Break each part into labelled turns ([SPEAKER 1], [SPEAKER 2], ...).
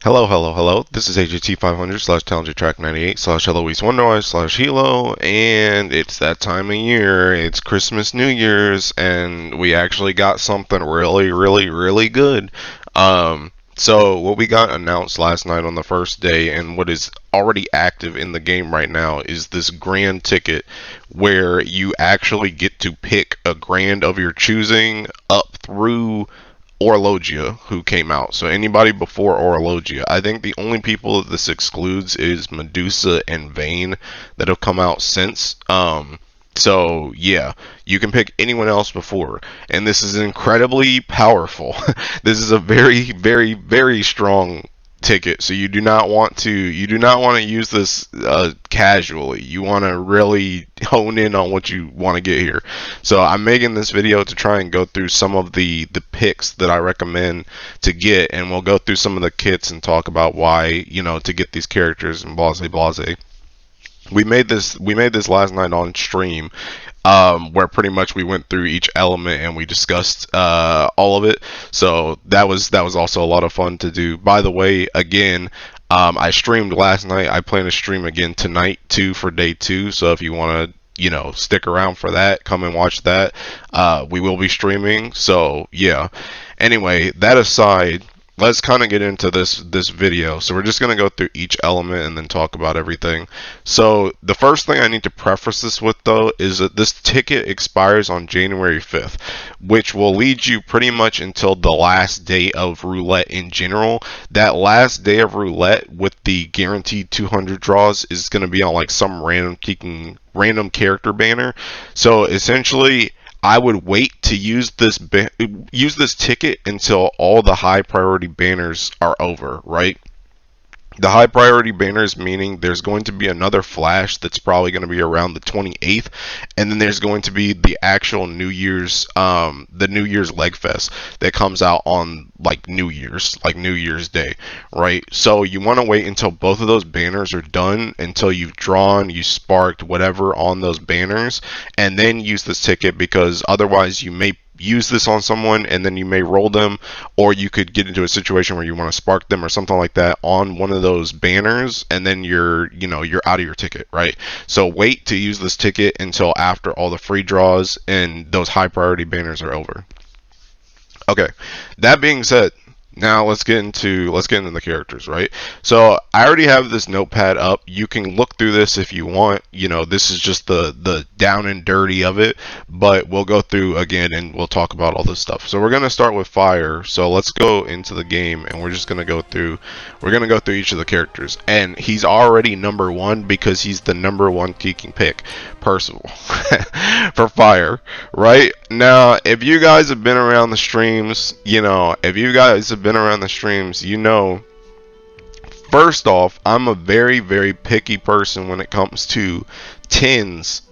[SPEAKER 1] Hello, hello, hello. This is AGT 500 slash Challenger Track 98 slash Eloise Wonderwise slash Hilo, and it's that time of year. It's Christmas, New Year's, and we actually got something really good. So what we got announced last night on the first day, and what is already active in the game right now, is this grand ticket where you actually get to pick a grand of your choosing up through Orologia, who came out. So anybody before Orologia. I think the only people that this excludes is Medusa and Vayne that have come out since. So yeah, you can pick anyone else before, and this is incredibly powerful. This is a very strong ticket, so you do not want to use this casually. You want to really hone in on what you want to get here. So I'm making this video to try and go through some of the picks that I recommend to get, and we'll go through some of the kits and talk about why, to get these characters and blase. We made this last night on stream, where pretty much we went through each element and we discussed all of it. So that was also a lot of fun to do. By the way, again, I streamed last night. I plan to stream again tonight too for day 2. So if you want to stick around for that, come and watch that. We will be streaming. So yeah. Anyway, that aside, let's kind of get into this video. So we're just going to go through each element and then talk about everything. So the first thing I need to preface this with, though, is that this ticket expires on January 5th, which will lead you pretty much until the last day of roulette in general. That last day of roulette with the guaranteed 200 draws is going to be on like some random character banner. So essentially, I would wait to use this ticket until all the high priority banners are over, right? The high priority banners meaning there's going to be another flash that's probably going to be around the 28th, and then there's going to be the actual New Year's leg fest that comes out on like New Year's Day, right? So you want to wait until both of those banners are done, until you've drawn, you sparked whatever on those banners, and then use this ticket, because otherwise you may use this on someone and then you may roll them, or you could get into a situation where you want to spark them or something like that on one of those banners, and then you're out of your ticket, right? So wait to use this ticket until after all the free draws and those high priority banners are over. Okay, that being said, now let's get into the characters, right? So I already have this notepad up. You can look through this if you want. This is just the down and dirty of it, but we'll go through again and we'll talk about all this stuff. So we're gonna start with fire. So let's go into the game and we're just gonna go through. We're gonna go through each of the characters, and he's already number 1 because he's the number 1 geeking pick, Percival, for fire. Right now, if you guys have been around the streams, first off, I'm a very picky person when it comes to 10s.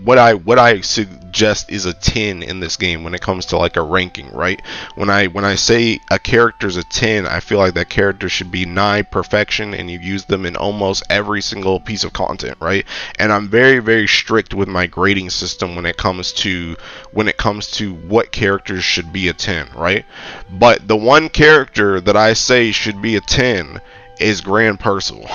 [SPEAKER 1] What I suggest is a 10 in this game when it comes to like a ranking, right? When I say a character's a 10, I feel like that character should be nigh perfection, and you use them in almost every single piece of content, right? And I'm very strict with my grading system when it comes to what characters should be a 10, right? But the one character that I say should be a 10 is Grand Percival.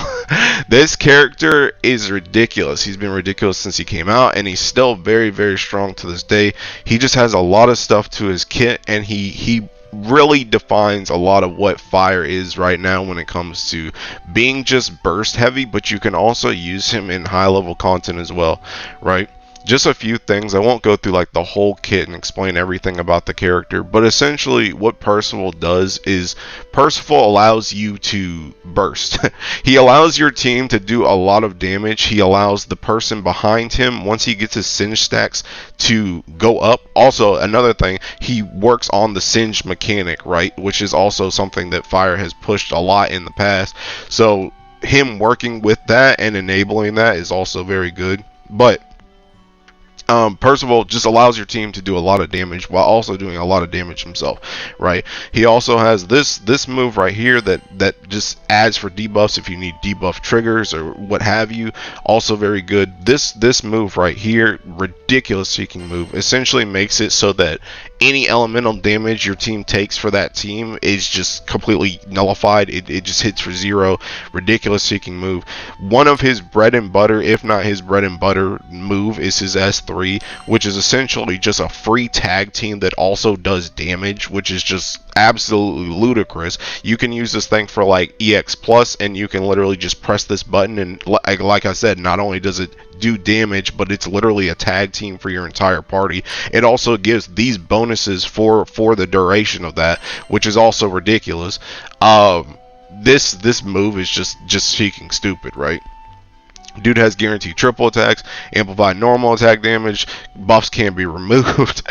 [SPEAKER 1] This character is ridiculous. He's been ridiculous since he came out, and he's still very strong to this day. He just has a lot of stuff to his kit, and he really defines a lot of what fire is right now when it comes to being just burst heavy, but you can also use him in high level content as well, right? Just a few things. I won't go through like the whole kit and explain everything about the character, but essentially what Percival does is Percival allows you to burst. He allows your team to do a lot of damage. He allows the person behind him, once he gets his singe stacks, to go up. Also, another thing, he works on the singe mechanic, right, which is also something that fire has pushed a lot in the past. So him working with that and enabling that is also very good. But Percival just allows your team to do a lot of damage while also doing a lot of damage himself, right? He also has this move right here that just adds for debuffs if you need debuff triggers or what have you. Also very good. This move right here, ridiculous seeking move, essentially makes it so that any elemental damage your team takes for that team is just completely nullified. It just hits for 0. Ridiculous seeking move. One of his bread and butter, if not his bread and butter move, is his S3, which is essentially just a free tag team that also does damage, which is just absolutely ludicrous. You can use this thing for like EX plus, and you can literally just press this button, and like I said, not only does it do damage, but it's literally a tag team for your entire party. It also gives these bonuses for the duration of that, which is also ridiculous. This move is just freaking stupid, right? Dude has guaranteed triple attacks, amplified normal attack damage, buffs can't be removed.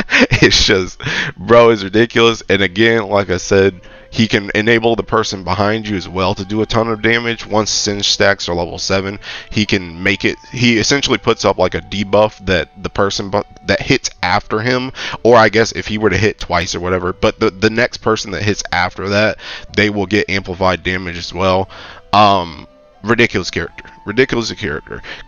[SPEAKER 1] It's just, bro, is ridiculous. And again, like I said, he can enable the person behind you as well to do a ton of damage. Once Singe stacks are level 7, he can make it, he essentially puts up like a debuff that the person that hits after him, or I guess if he were to hit twice or whatever, but the next person that hits after that, they will get amplified damage as well. Ridiculous character.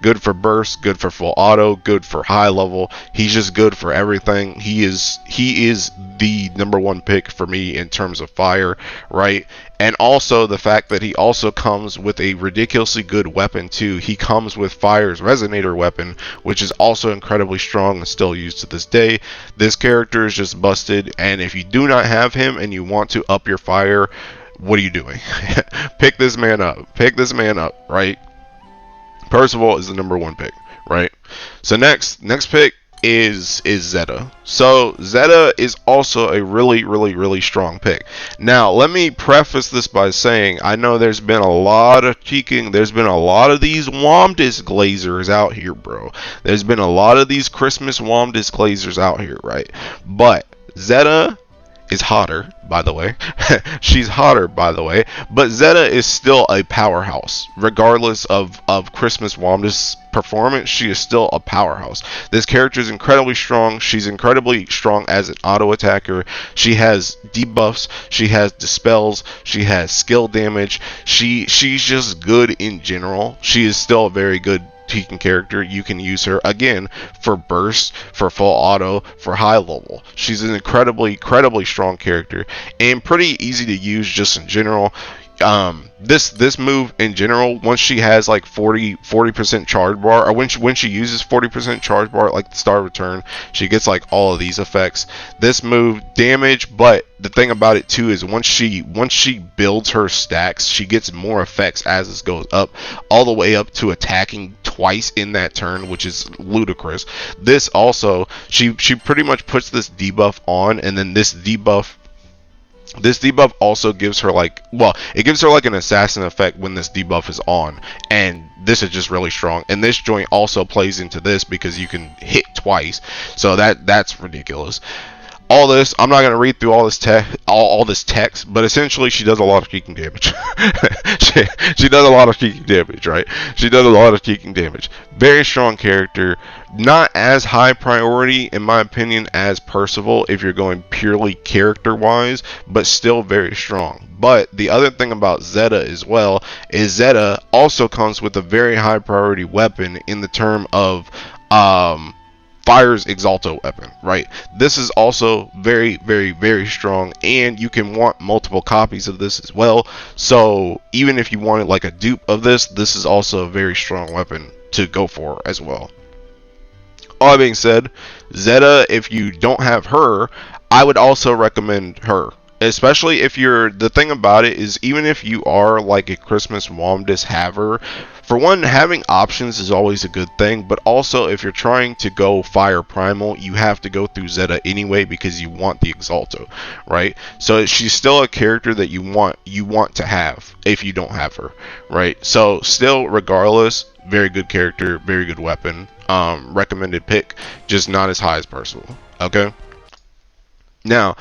[SPEAKER 1] Good for burst, good for full auto, good for high level. He's just good for everything. He is the #1 pick for me in terms of fire, right? And also the fact that he also comes with a ridiculously good weapon too. He comes with Fire's Resonator weapon, which is also incredibly strong and still used to this day. This character is just busted, and if you do not have him and you want to up your fire, what are you doing? Pick this man up, right? Percival is the #1 pick, right? So next pick is Zeta. So Zeta is also a really strong pick. Now let me preface this by saying I know there's been a lot of cheeking, there's been a lot of these Wamdus glazers out here, bro. There's been a lot of these Christmas Wamdus glazers out here, right? But Zeta is hotter, by the way. She's hotter, by the way. But Zeta is still a powerhouse. Regardless of Christmas Wamdus' performance, she is still a powerhouse. This character is incredibly strong. She's incredibly strong as an auto attacker. She has debuffs. She has dispels. She has skill damage. She's just good in general. She is still a very good Tekken character. You can use her again for burst, for full auto, for high level. She's an incredibly strong character and pretty easy to use just in general. This move in general, once she has like 40% charge bar, or when she uses 40% charge bar, like the start of return, she gets like all of these effects. This move damage, but the thing about it too is once she builds her stacks, she gets more effects as it goes up, all the way up to attacking twice in that turn, which is ludicrous. This also, she pretty much puts this debuff on, and then this debuff also gives her like, well, it gives her like an assassin effect when this debuff is on, and this is just really strong. And this joint also plays into this because you can hit twice, so that's ridiculous. All this, I'm not going to read through all this text, but essentially she does a lot of kicking damage. she does a lot of kicking damage, right? She does a lot of kicking damage. Very strong character. Not as high priority, in my opinion, as Percival if you're going purely character-wise, but still very strong. But the other thing about Zeta as well is Zeta also comes with a very high priority weapon in the term of Fire's Exalto weapon, right? This is also very strong, and you can want multiple copies of this as well. So even if you wanted like a dupe of this is also a very strong weapon to go for as well. All that being said, Zeta, if you don't have her, I would also recommend her. Especially if you're, the thing about it is, even if you are like a Christmas Wamdus haver, for one, having options is always a good thing, but also if you're trying to go Fire Primal, you have to go through Zeta anyway because you want the Exalto, right? So she's still a character that you want to have if you don't have her, right? So still, regardless, very good character, very good weapon, recommended pick, just not as high as Percival, okay? Now,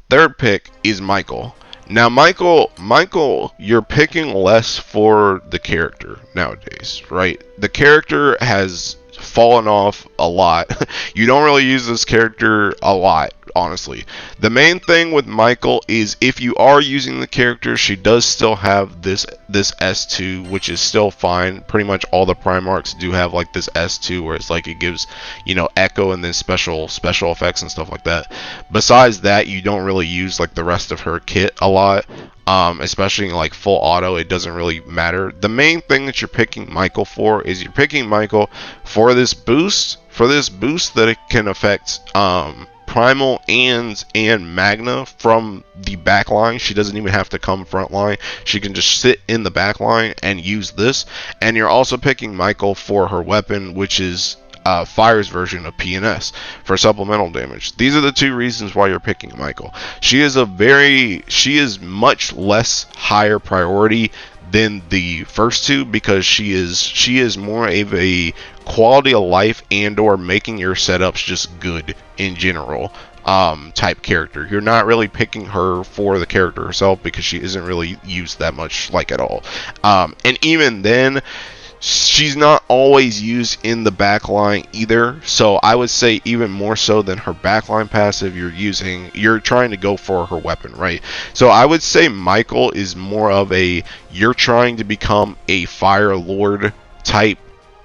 [SPEAKER 1] third pick is Michael. Now, Michael, you're picking less for the character nowadays, right? The character has fallen off a lot. You don't really use this character a lot, honestly. The main thing with Michael is if you are using the character, she does still have this S2, which is still fine. Pretty much all the Primarchs do have like this S2 where it's like it gives, you know, echo and then special effects and stuff like that. Besides that, you don't really use like the rest of her kit a lot. Especially in like full auto, it doesn't really matter. The main thing that you're picking Michael for is you're picking Michael for this boost, that it can affect Primal and Magna from the back line. She doesn't even have to come front line. She can just sit in the back line and use this. And you're also picking Michael for her weapon, which is Fire's version of PNS for supplemental damage. These are the two reasons why you're picking Michael. She is much less higher priority than the first two because she is more of a quality of life and or making your setups just good in general type character. You're not really picking her for the character herself because she isn't really used that much like at all. And even then, she's not always used in the backline either, so I would say even more so than her backline passive, you're trying to go for her weapon, right? So I would say Michael is more of you're trying to become a Fire Lord type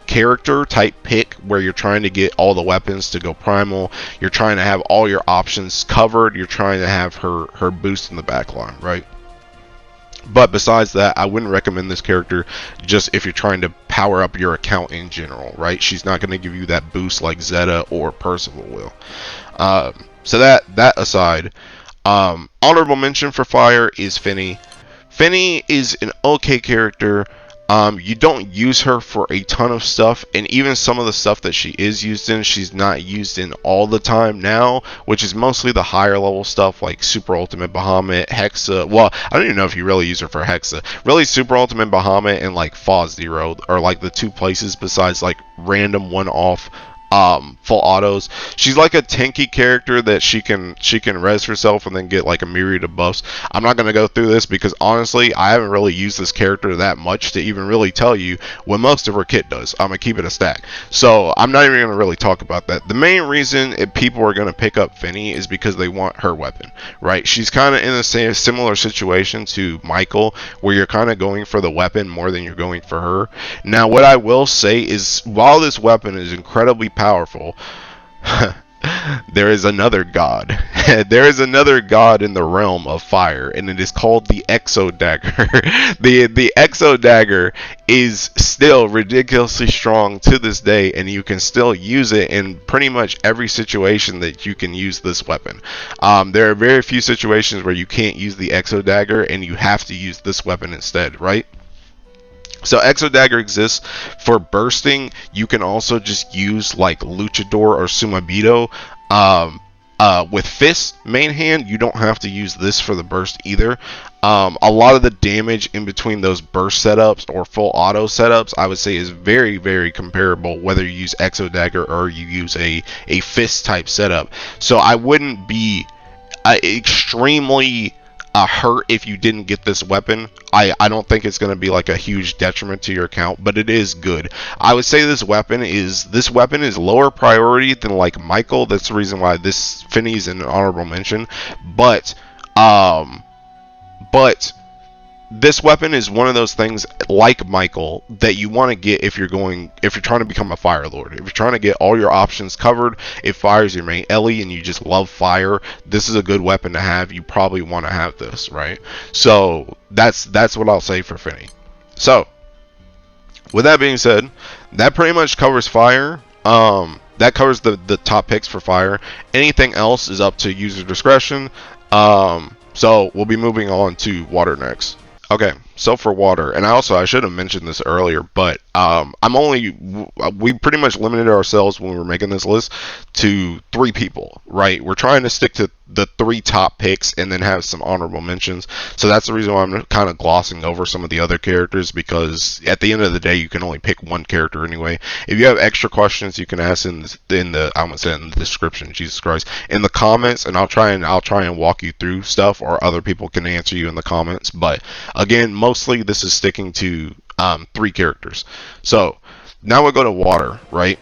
[SPEAKER 1] character type pick where you're trying to get all the weapons to go primal, you're trying to have all your options covered, you're trying to have her boost in the backline, right? But besides that, I wouldn't recommend this character just if you're trying to power up your account in general, right? She's not going to give you that boost like Zeta or Percival will. So that aside, honorable mention for Fire is Fenie. Fenie is an okay character. You don't use her for a ton of stuff, and even some of the stuff that she is used in, she's not used in all the time now, which is mostly the higher level stuff like Super Ultimate Bahamut, Hexa. Well, I don't even know if you really use her for Hexa. Really, Super Ultimate Bahamut and like Fa Zero are like the two places besides like random one-off full autos. She's like a tanky character that she can res herself and then get like a myriad of buffs. I'm not going to go through this because honestly I haven't really used this character that much to even really tell you what most of her kit does. I'm going to keep it a stack, so I'm not even going to really talk about that. The main reason people are going to pick up Fenie is because they want her weapon, right? She's kind of in the same similar situation to Michael where you're kind of going for the weapon more than you're going for her. Now what I will say is while this weapon is incredibly powerful, there is another god. There is another god in the realm of fire, and it is called the Exo Dagger. the Exo Dagger is still ridiculously strong to this day, and you can still use it in pretty much every situation that you can use this weapon. There are very few situations where you can't use the Exo Dagger, and you have to use this weapon instead, right? So Exo Dagger exists for bursting. You can also just use like Luchador or Sumabito. With Fist main hand, you don't have to use this for the burst either. A lot of the damage in between those burst setups or full auto setups, I would say is very, very comparable whether you use Exo Dagger or you use a Fist type setup. So I wouldn't be extremely hurt if you didn't get this weapon. I don't think it's going to be like a huge detriment to your account, but it is good. I would say this weapon is lower priority than like Michael. That's the reason why this Fenie is an honorable mention. But this weapon is one of those things like Michael that you want to get if you're trying to become a Fire Lord. If you're trying to get all your options covered, if fire is your main Ellie and you just love fire, this is a good weapon to have. You probably want to have this, right? So that's what I'll say for Fenie. So with that being said, that pretty much covers fire. That covers the top picks for fire. Anything else is up to user discretion. So we'll be moving on to water next. Okay, so for water, and I should have mentioned this earlier, but we pretty much limited ourselves when we were making this list to 3 people, right? We're trying to stick to the 3 top picks and then have some honorable mentions. So that's the reason why I'm kind of glossing over some of the other characters, because at the end of the day, you can only pick one character anyway. If you have extra questions, you can ask in the description, Jesus Christ, in the comments, and I'll try and walk you through stuff, or other people can answer you in the comments. But again, mostly this is sticking to 3 characters. So now we'll go to water, right?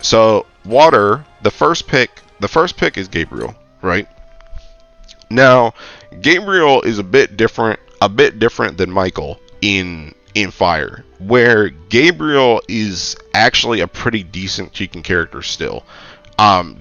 [SPEAKER 1] So water, the first pick is Gabriel, right? Now, Gabriel is a bit different than Michael in fire, where Gabriel is actually a pretty decent cheeking character still.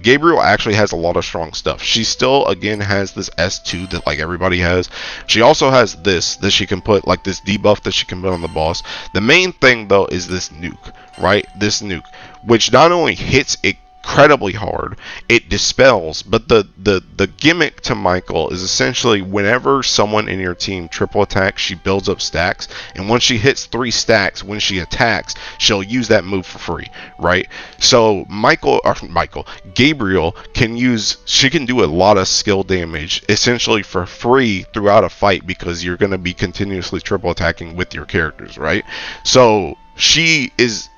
[SPEAKER 1] Gabriel actually has a lot of strong stuff. She still, again, has this S2 that like everybody has. She also has this that she can put, like this debuff that she can put on the boss. The main thing though is this nuke, right? This nuke, which not only hits incredibly hard, it dispels, but the gimmick to Michael is essentially whenever someone in your team triple attacks, she builds up stacks, and once she hits 3 stacks, when she attacks, she'll use that move for free, right? So Gabriel can do a lot of skill damage essentially for free throughout a fight, because you're going to be continuously triple attacking with your characters, right? So she is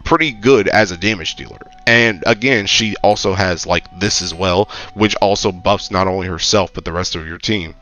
[SPEAKER 1] pretty good as a damage dealer. And again, she also has like this as well, which also buffs not only herself but the rest of your team.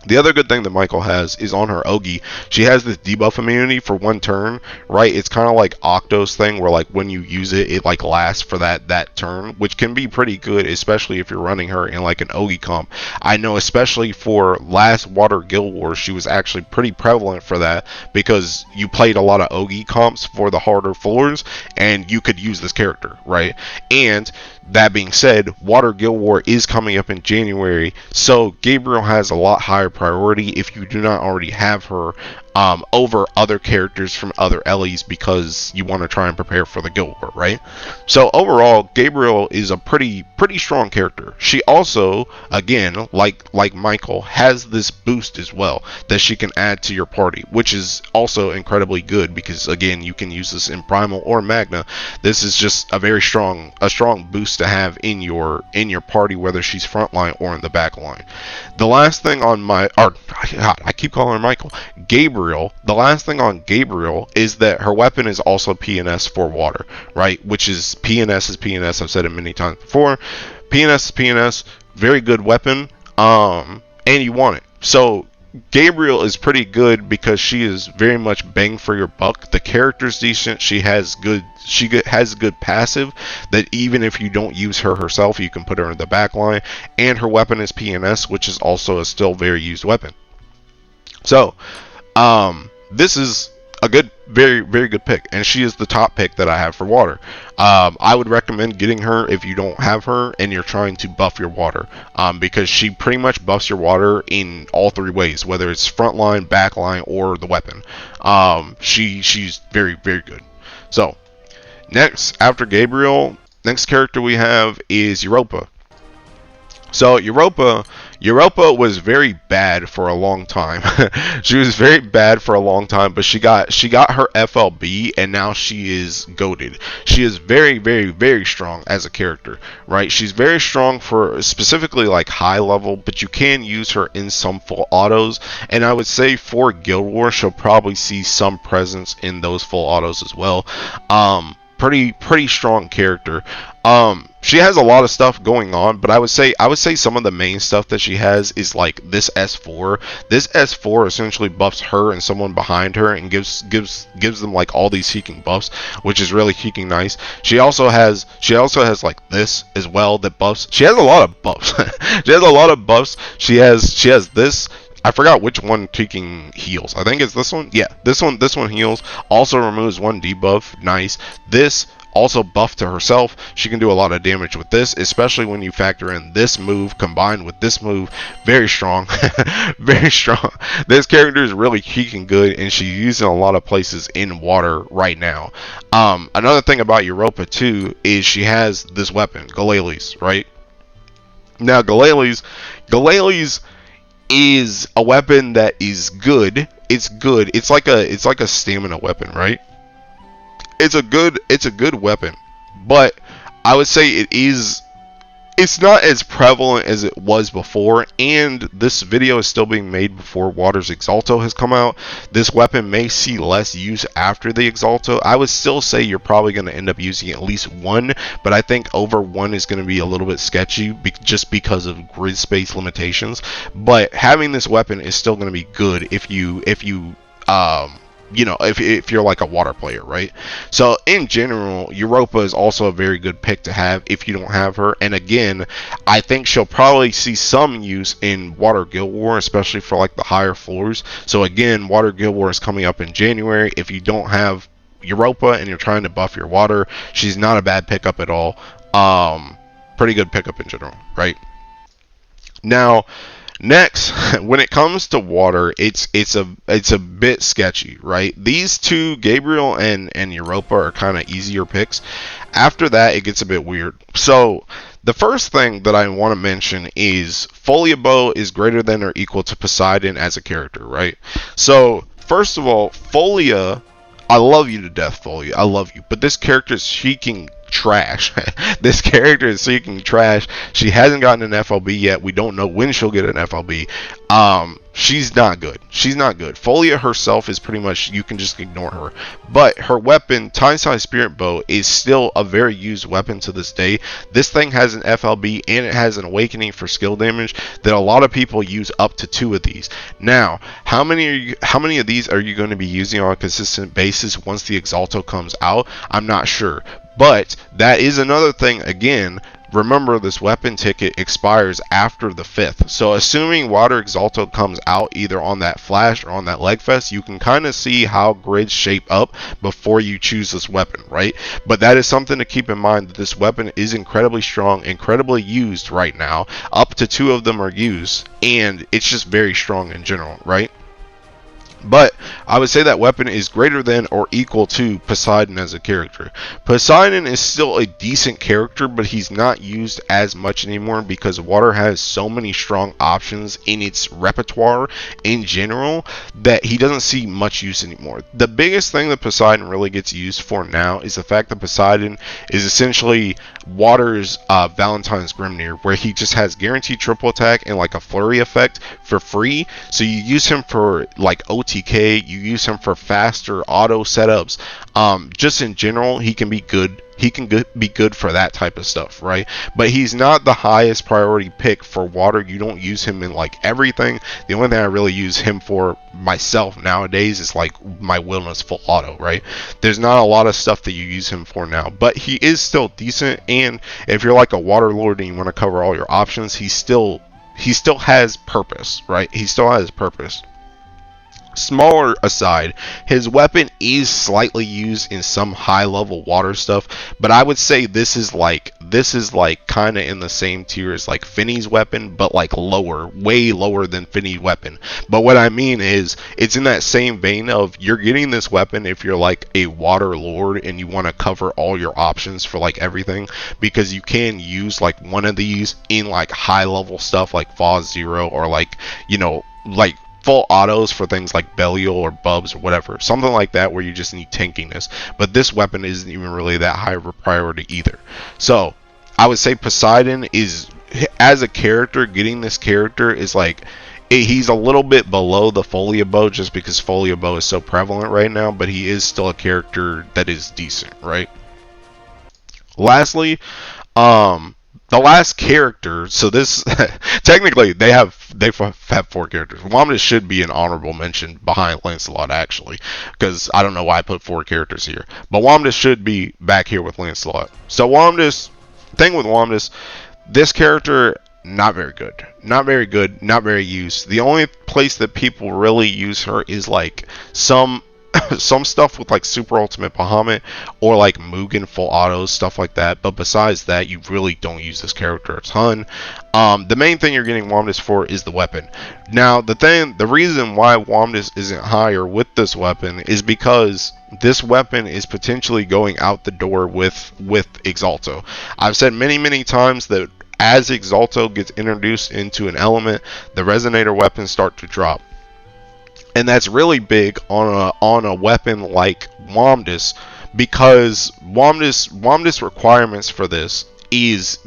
[SPEAKER 1] The other good thing that Michael has is on her Ogi, she has this debuff immunity for 1 turn, right? It's kind of like Octo's thing, where like when you use it, it like lasts for that turn, which can be pretty good, especially if you're running her in like an Ogi comp. I know especially for last Water Guild Wars, she was actually pretty prevalent for that, because you played a lot of Ogi comps for the harder floors, and you could use this character, right? And that being said, Water Guild War is coming up in January, so Gabriel has a lot higher priority if you do not already have her over other characters from other Ellies, because you want to try and prepare for the Guild War, right? So overall, Gabriel is a pretty strong character. She also, again, like Michael, has this boost as well that she can add to your party, which is also incredibly good, because again, you can use this in Primal or Magna. This is just a very strong boost to have in your party, whether she's frontline or in the back line. The last thing on I keep calling her Michael, Gabriel. The last thing on Gabriel is that her weapon is also PNS for water, right? Which is PNS is PNS. I've said it many times before. PNS is PNS. Very good weapon. And you want it. So Gabriel is pretty good because she is very much bang for your buck. The character's decent. She has good passive that even if you don't use her herself, you can put her in the back line. And her weapon is PNS, which is also a still very used weapon. So this is a good, very good pick, and she is the top pick that I have for water. I would recommend getting her if you don't have her and you're trying to buff your water, because she pretty much buffs your water in all 3 ways, whether it's frontline, backline, or the weapon. She's very good. So next, after Gabriel, next character we have is Europa. So Europa was very bad for a long time. She was very bad for a long time, but she got her FLB, and now she is goated. She is very strong as a character, right? She's very strong for specifically like high level, but you can use her in some full autos, and I would say for Guild Wars she'll probably see some presence in those full autos as well. Pretty strong character. She has a lot of stuff going on, but I would say some of the main stuff that she has is like this S4. This S4 essentially buffs her and someone behind her and gives them like all these healing buffs, which is really healing nice. She also has like this as well that buffs. She has a lot of buffs. She has a lot of buffs. She has this. I forgot which one tweaking heals. I think it's this one. Yeah, this one heals. Also removes 1 debuff. Nice. This also buff to herself. She can do a lot of damage with this, especially when you factor in this move combined with this move. Very strong. Very strong. This character is really peaking good, and she's used in a lot of places in water right now. Another thing about Europa too is she has this weapon, Galleon, right? Now Galleon is a weapon that is good. It's good. It's like a stamina weapon, right? It's a good weapon, but I would say it's not as prevalent as it was before, and this video is still being made before Water's Exalto has come out. This weapon may see less use after the Exalto. I would still say you're probably going to end up using at least 1, but I think over 1 is going to be a little bit sketchy just because of grid space limitations. But having this weapon is still going to be good if you you know, if you're like a water player, right? So in general, Europa is also a very good pick to have if you don't have her. And again, I think she'll probably see some use in Water Guild War, especially for like the higher floors. So again, Water Guild War is coming up in January. If you don't have Europa and you're trying to buff your water, she's not a bad pickup at all. Pretty good pickup in general, right? Now, next, when it comes to water, it's a bit sketchy, right? These two, Gabriel and Europa, are kind of easier picks. After that, it gets a bit weird. So the first thing that I want to mention is Pholia Bow is greater than or equal to Poseidon as a character, right? So first of all, Pholia, I love you to death, Pholia. I love you, but this character is seeking trash. This character is seeking trash. She hasn't gotten an FLB yet. We don't know when she'll get an FLB. She's not good. She's not good. Pholia herself is pretty much, you can just ignore her. But her weapon, Time-Size Spirit Bow, is still a very used weapon to this day. This thing has an FLB and it has an awakening for skill damage that a lot of people use up to 2 of these. Now, how many of these are you going to be using on a consistent basis once the Exalto comes out? I'm not sure. But that is another thing. Again, remember, this weapon ticket expires after the 5th. So assuming Water Exalto comes out either on that Flash or on that Legfest, you can kind of see how grids shape up before you choose this weapon, right? But that is something to keep in mind, that this weapon is incredibly strong, incredibly used right now. Up to 2 of them are used, and it's just very strong in general, right? But I would say that weapon is greater than or equal to Poseidon as a character. Poseidon is still a decent character, but he's not used as much anymore because water has so many strong options in its repertoire in general that he doesn't see much use anymore. The biggest thing that Poseidon really gets used for now is the fact that Poseidon is essentially water's Valentine's Grimnir, where he just has guaranteed triple attack and like a flurry effect for free. So you use him for like OTK, you use him for faster auto setups. Just in general, he can be good. He can be good for that type of stuff, right? But he's not the highest priority pick for water. You don't use him in like everything. The only thing I really use him for myself nowadays is like my Wilderness full auto, right? There's not a lot of stuff that you use him for now, but he is still decent. And if you're like a water lord and you want to cover all your options, he still has purpose, right? He still has purpose. Smaller aside, his weapon is slightly used in some high level water stuff, but I would say this is like kind of in the same tier as like Fenie's weapon, but like lower, way lower than Fenie's weapon. But what I mean is, it's in that same vein of, you're getting this weapon if you're like a water lord and you want to cover all your options for like everything, because you can use like one of these in like high level stuff like Foz Zero, or like, you know, like full autos for things like Belial or Bubs or whatever, something like that, where you just need tankiness. But this weapon isn't even really that high of a priority either. So I would say Poseidon is, as a character, getting this character is like, he's a little bit below the Pholia Bow just because Pholia Bow is so prevalent right now, but he is still a character that is decent, right? Lastly, the last character, so this technically they have 4 characters. Wamdus should be an honorable mention behind Lancelot, actually, because I don't know why I put 4 characters here, but Wamdus should be back here with Lancelot. So Wamdus, thing with Wamdus, this character, not very good, not very used. The only place that people really use her is like some stuff with like Super Ultimate Bahamut or like Mugen full autos, stuff like that. But besides that, you really don't use this character a ton. The main thing you're getting Wamdus for is the weapon. Now, the reason why Wamdus isn't higher with this weapon is because this weapon is potentially going out the door with Exalto. I've said many times that as Exalto gets introduced into an element, the resonator weapons start to drop. And that's really big on a weapon like Wamdus, because Wamdus requirements for this is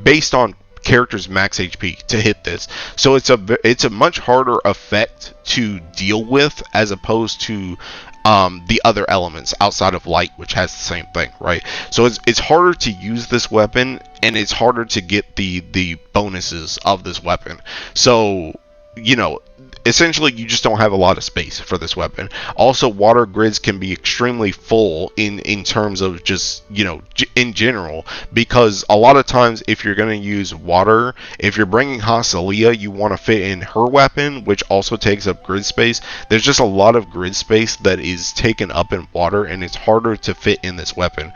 [SPEAKER 1] based on character's max HP to hit this. So it's a much harder effect to deal with as opposed to the other elements outside of light, which has the same thing, right? So it's harder to use this weapon, and it's harder to get the bonuses of this weapon. So, you know, essentially you just don't have a lot of space for this weapon. Also, water grids can be extremely full in terms of just, you know, in general, because a lot of times if you're going to use water, if you're bringing Hasilia, you want to fit in her weapon, which also takes up grid space. There's just a lot of grid space that is taken up in water, and it's harder to fit in this weapon.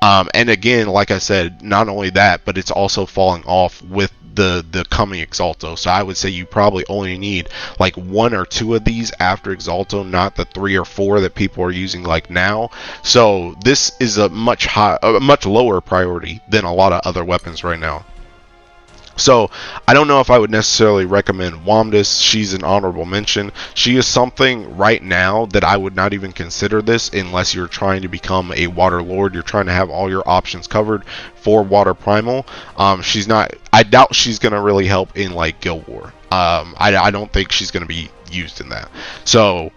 [SPEAKER 1] And again, like I said, not only that, but it's also falling off with the coming Exalto. So I would say you probably only need like 1 or 2 of these after Exalto, not the 3 or 4 that people are using like now. So this is a much lower priority than a lot of other weapons right now. So I don't know if I would necessarily recommend Wamdus. She's an honorable mention. She is something right now that I would not even consider this unless you're trying to become a water lord. You're trying to have all your options covered for water primal. She's not, I doubt she's going to really help in like Guild War. I don't think she's going to be used in that. So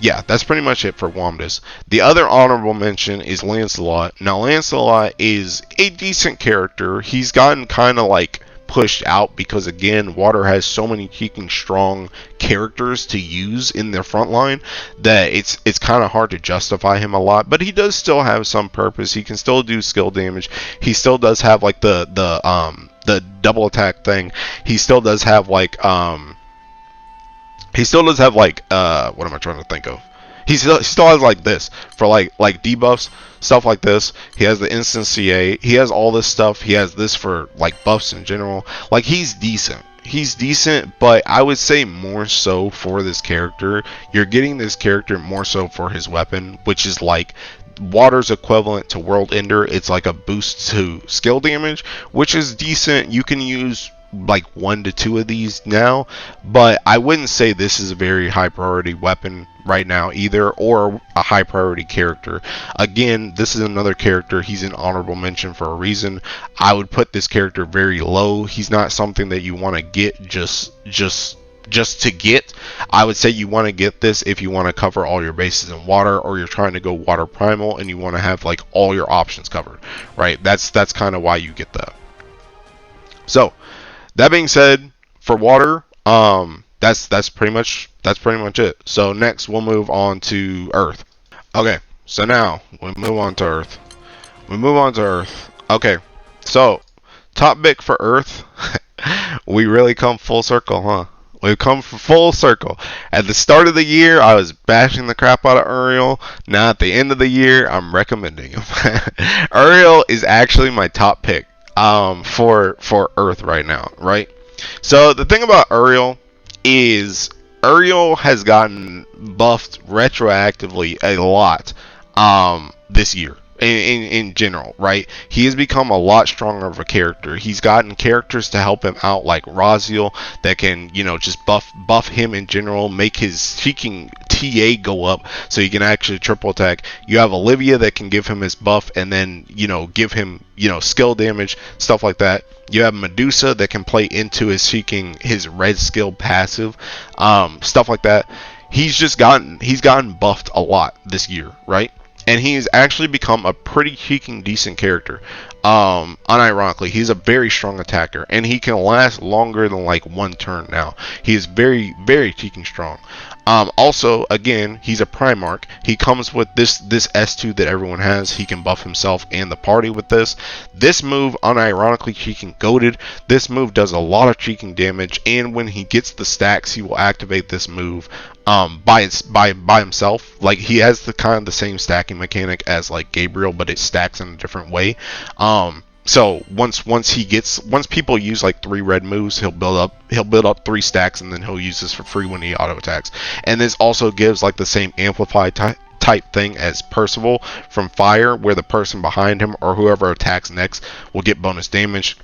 [SPEAKER 1] yeah, that's pretty much it for Wamdus. The other honorable mention is Lancelot. Now, Lancelot is a decent character. He's gotten kind of like pushed out because, again, Water has so many freaking strong characters to use in their front line that it's kind of hard to justify him a lot. But he does still have some purpose. He can still do skill damage. He still does have like the double attack thing. He still does have like what am I trying to think of? He still has like this for like debuffs, stuff like this. He has the instant CA. He has all this stuff. He has this for like buffs in general. Like, he's decent. He's decent, but I would say more so for this character. You're getting this character more so for his weapon, which is like Water's equivalent to World Ender. It's like a boost to skill damage, which is decent. You can use like 1 to 2 of these now, but I wouldn't say this is a very high priority weapon right now either, or a high priority character. Again, this is another character. He's an honorable mention for a reason. I would put this character very low. He's not something that you want to get just to get. I would say you want to get this if you want to cover all your bases in water, or you're trying to go water primal and you want to have like all your options covered, right? That's kind of why you get that. So that being said, for water, that's pretty much it. So next we'll move on to Earth. Okay, so now we move on to Earth. Okay, so top pick for Earth. We really come full circle, huh? We've come full circle. At the start of the year, I was bashing the crap out of Uriel. Now at the end of the year, I'm recommending him. Uriel is actually my top pick for Earth right now, right? So the thing about Uriel is Uriel has gotten buffed retroactively a lot this year. In general, right? He has become a lot stronger of a character. He's gotten characters to help him out, like Raziel, that can, you know, just buff him in general, make his seeking TA go up so he can actually triple attack. You have Olivia that can give him his buff and then, you know, give him, you know, skill damage, stuff like that. You have Medusa that can play into his seeking, his red skill passive, stuff like that. He's gotten buffed a lot this year, right? And he's actually become a pretty decent character. Unironically, he's a very strong attacker, and he can last longer than like 1 turn now. He is very strong. Also, again, he's a Primarch. He comes with this S2 that everyone has. He can buff himself and the party with this. This move, unironically, Cheeking goated. This move does a lot of cheeking damage, and when he gets the stacks, he will activate this move by himself. Like, he has the kind of the same stacking mechanic as like Gabriel, but it stacks in a different way. So once people use like 3 red moves, he'll build up 3 stacks, and then he'll use this for free when he auto attacks. And this also gives like the same amplify type thing as Percival from Fire, where the person behind him or whoever attacks next will get bonus damage.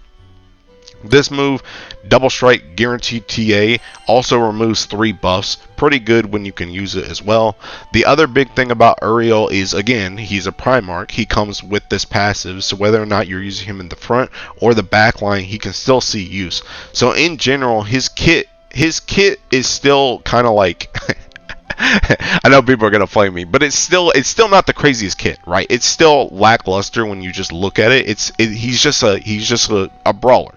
[SPEAKER 1] This move, Double Strike Guaranteed TA, also removes 3 buffs. Pretty good when you can use it as well. The other big thing about Uriel is, again, he's a Primarch. He comes with this passive, so whether or not you're using him in the front or the back line, he can still see use. So in general, his kit is still kind of like I know people are gonna flame me, but it's still not the craziest kit, right? It's still lackluster when you just look at it. He's just a brawler.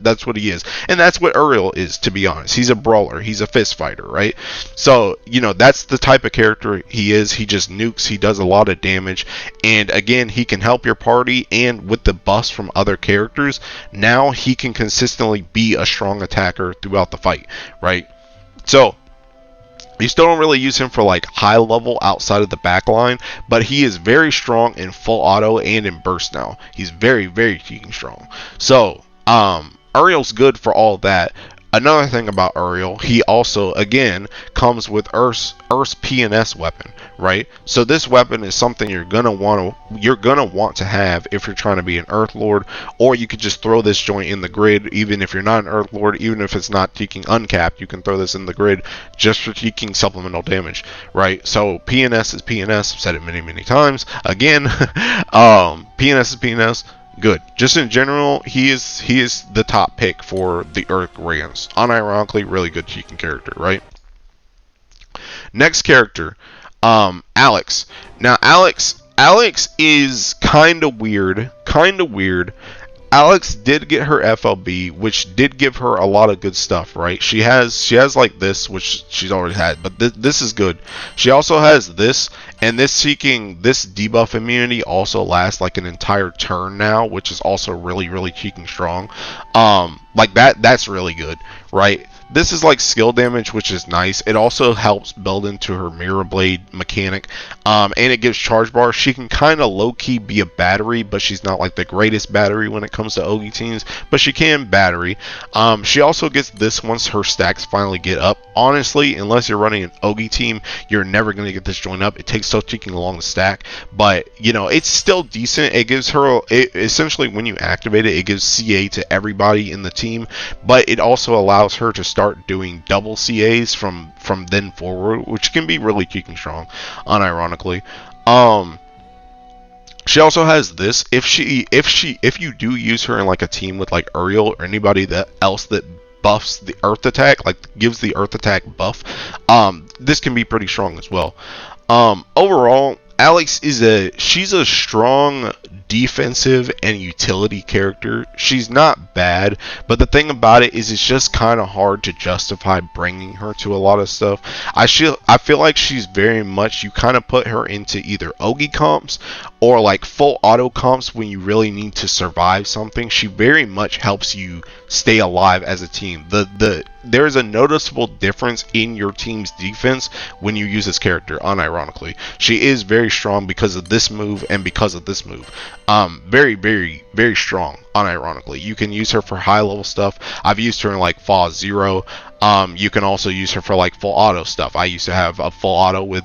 [SPEAKER 1] That's what he is, and that's what Uriel is, to be honest. He's a brawler. He's a fist fighter, right? So that's the type of character he is. He just nukes. He does a lot of damage, and again, he can help your party, and with the buffs from other characters, now he can consistently be a strong attacker throughout the fight, right? So you still don't really use him for like high level outside of the back line, but he is very strong in full auto and in burst now. He's very, very fucking strong. So Uriel's good for all of that. Another thing about Uriel, he also again comes with Earth's PNS weapon, right? So this weapon is something you're gonna want to have if you're trying to be an Earth Lord, or you could just throw this joint in the grid. Even if you're not an Earth Lord, even if it's not taking uncapped, you can throw this in the grid just for taking supplemental damage, right? So PNS is PNS. I've said it many times. Again, PNS is PNS. Good. Just in general, he is the top pick for the Earth Rams. Unironically, really good Chicken character, right? Next character, Alex. Now, Alex is kind of weird. Alex did get her FLB, which did give her a lot of good stuff, right? She has like this, which she's already had, but this is good. She also has this, and this debuff immunity also lasts like an entire turn now, which is also really cheeking strong. Like that's really good, right? This is like skill damage, which is nice. It also helps build into her Mirror Blade mechanic, and it gives charge bar. She can kind of low-key be a battery, but she's not like the greatest battery when it comes to Ogi teams, but she can battery. She also gets this once her stacks finally get up. Honestly, unless you're running an Ogi team, you're never going to get this joint up. It takes so cheeking long to stack, but it's still decent. It gives her, essentially when you activate it, it gives CA to everybody in the team, but it also allows her to start doing double CAs from then forward, which can be really cheeking strong, unironically. She also has this. If you do use her in like a team with like Uriel or anybody else that buffs the earth attack, like gives the earth attack buff, this can be pretty strong as well. Overall, Alex she's a strong defensive and utility character. She's not bad, but the thing about it is it's just kind of hard to justify bringing her to a lot of stuff. I feel like she's very much, you kind of put her into either Ogi comps or like full auto comps when you really need to survive something. She very much helps you stay alive as a team. There's a noticeable difference in your team's defense when you use this character, unironically. She is very strong because of this move and because of this move. Very strong, unironically. You can use her for high level stuff. I've used her in like Fall 0. You can also use her for like full auto stuff. I used to have a full auto with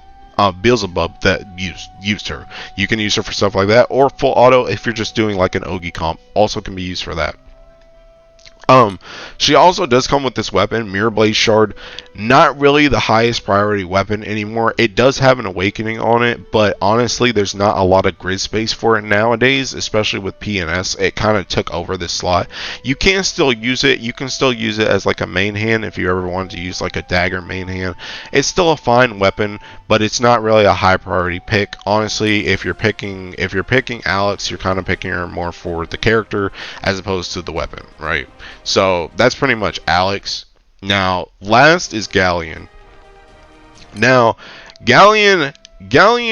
[SPEAKER 1] Beelzebub that used her. You can use her for stuff like that, or full auto if you're just doing like an Ogi comp, also can be used for that. She also does come with this weapon, Mirror Blade Shard. Not really the highest priority weapon anymore. It does have an awakening on it, but honestly, there's not a lot of grid space for it nowadays, especially with PNS. It kind of took over this slot. You can still use it. You can still use it as like a main hand if you ever wanted to use like a dagger main hand. It's still a fine weapon, but it's not really a high priority pick. Honestly, if you're picking Alex, you're kind of picking her more for the character as opposed to the weapon, right? So that's pretty much Alex. Now, last is Galleon. Now, Galleon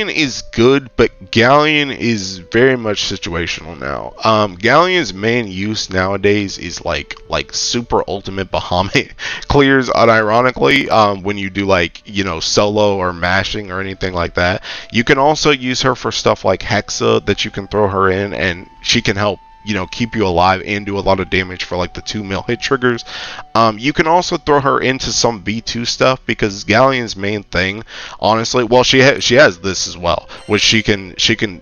[SPEAKER 1] is good, but Galleon is very much situational now. Galleon's main use nowadays is like super ultimate Bahamut clears, unironically, when you do like, solo or mashing or anything like that. You can also use her for stuff like Hexa that you can throw her in, and she can help keep you alive and do a lot of damage for like the 2 mil hit triggers. You can also throw her into some V2 stuff because Galleon's main thing, honestly, well, she has this as well, which she can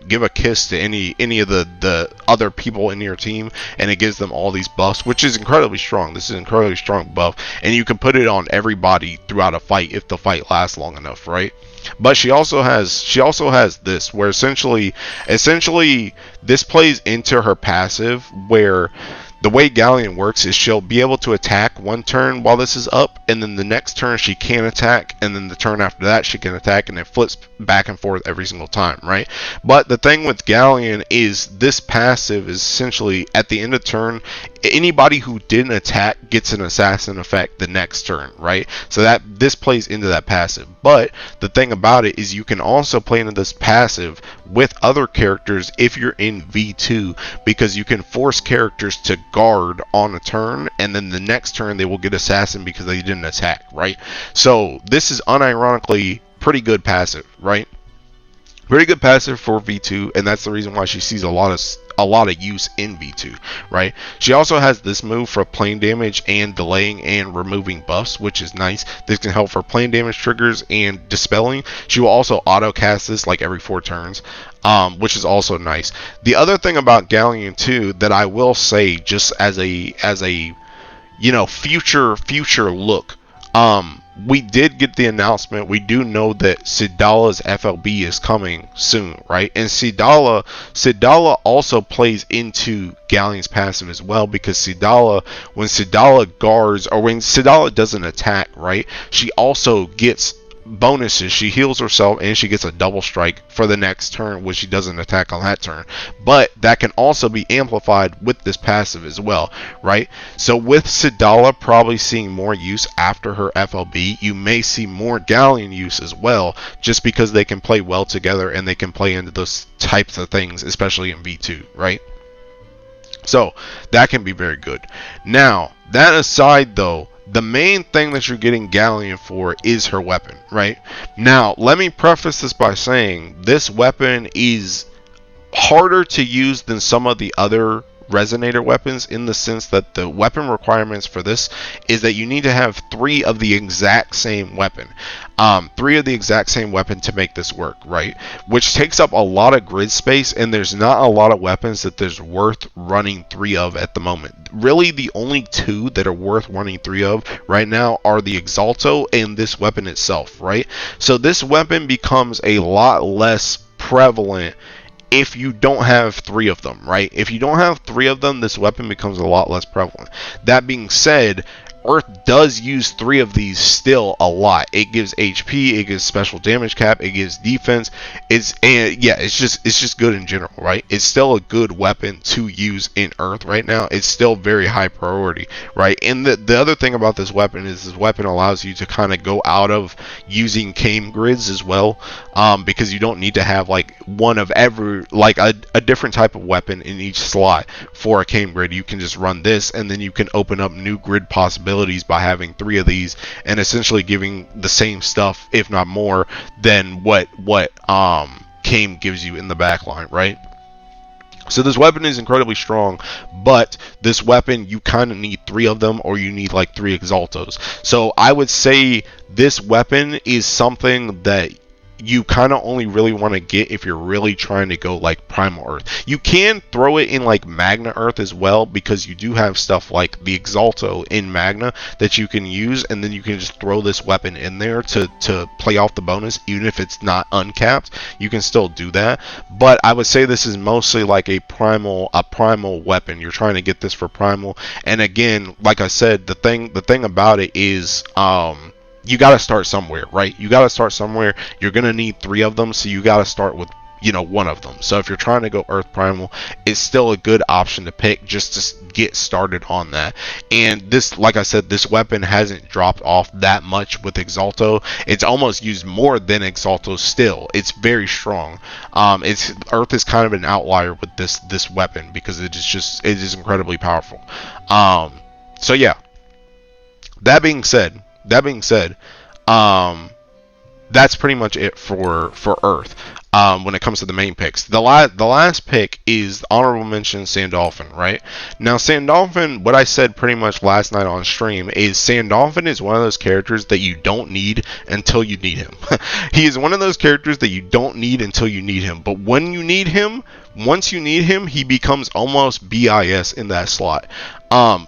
[SPEAKER 1] give a kiss to any of the other people in your team, and it gives them all these buffs, which is incredibly strong. This is an incredibly strong buff, and you can put it on everybody throughout a fight if the fight lasts long enough, right? But she also has this, where essentially this plays into her passive, where the way Galleon works is she'll be able to attack one turn while this is up, and then the next turn she can't attack, and then the turn after that she can attack, and it flips back and forth every single time, right? But the thing with Galleon is this passive is essentially at the end of turn, anybody who didn't attack gets an assassin effect the next turn, right? So that this plays into that passive. But the thing about it is you can also play into this passive with other characters if you're in V2, because you can force characters to guard on a turn, and then the next turn they will get assassin because they didn't attack, right? So this is unironically pretty good passive, right? Pretty good passive for V2, and that's the reason why she sees a lot of use in V2, right? She also has this move for plane damage and delaying and removing buffs, which is nice. This can help for plane damage triggers and dispelling. She will also auto cast this like every 4 turns, which is also nice. The other thing about Galleon too that I will say, just as a you know, future look, we did get the announcement. We do know that Sidala's FLB is coming soon, right? And Sidala also plays into Galleon's passive as well, because Sidala, when Sidala guards, or when Sidala doesn't attack, right, she also gets bonuses. She heals herself and she gets a double strike for the next turn when she doesn't attack on that turn. But that can also be amplified with this passive as well, right? So with Sidala probably seeing more use after her FLB, you may see more Galleon use as well, just because they can play well together and they can play into those types of things, especially in V2, right? So that can be very good. Now, that aside though, the main thing that you're getting Galleon for is her weapon, right? Now, let me preface this by saying this weapon is harder to use than some of the other resonator weapons, in the sense that the weapon requirements for this is that you need to have 3 of the exact same weapon. 3 of the exact same weapon to make this work, right? Which takes up a lot of grid space, and there's not a lot of weapons that there's worth running 3 of at the moment. Really, the only 2 that are worth running 3 of right now are the Exalto and this weapon itself, right? So this weapon becomes a lot less prevalent if you don't have 3 of them, right? If you don't have 3 of them, this weapon becomes a lot less prevalent. That being said, Earth does use 3 of these still a lot. It gives HP, it gives special damage cap, it gives defense. It's just good in general, right? It's still a good weapon to use in Earth right now. It's still very high priority, right? And the other thing about this weapon is this weapon allows you to kind of go out of using Kame grids as well, because you don't need to have like one of every, like a different type of weapon in each slot for a Kame grid. You can just run this, and then you can open up new grid possibilities by having 3 of these, and essentially giving the same stuff, if not more, than what Kame gives you in the backline, right? So this weapon is incredibly strong, but this weapon, you kind of need 3 of them, or you need like 3 Exaltos. So I would say this weapon is something that you kind of only really want to get if you're really trying to go like Primal Earth. You can throw it in like Magna Earth as well, because you do have stuff like the Exalto in Magna that you can use, and then you can just throw this weapon in there to play off the bonus. Even if it's not uncapped, you can still do that. But I would say this is mostly like a primal weapon. You're trying to get this for primal. And again, like I said, the thing about it is you got to start somewhere, right? You got to start somewhere. You're going to need 3 of them, so you got to start with, you know, 1 of them. So if you're trying to go Earth Primal, it's still a good option to pick just to get started on that. And this, like I said, this weapon hasn't dropped off that much with Exalto. It's almost used more than Exalto still. It's very strong. Earth is kind of an outlier with this weapon, because it is incredibly powerful. So yeah, that being said, that's pretty much it for Earth. When it comes to the main picks, the last pick is honorable mention Sandalphon, right? Now Sandalphon, what I said pretty much last night on stream, is Sandalphon is one of those characters that you don't need until you need him. He is one of those characters that you don't need until you need him, but when you need him, once you need him, he becomes almost BIS in that slot.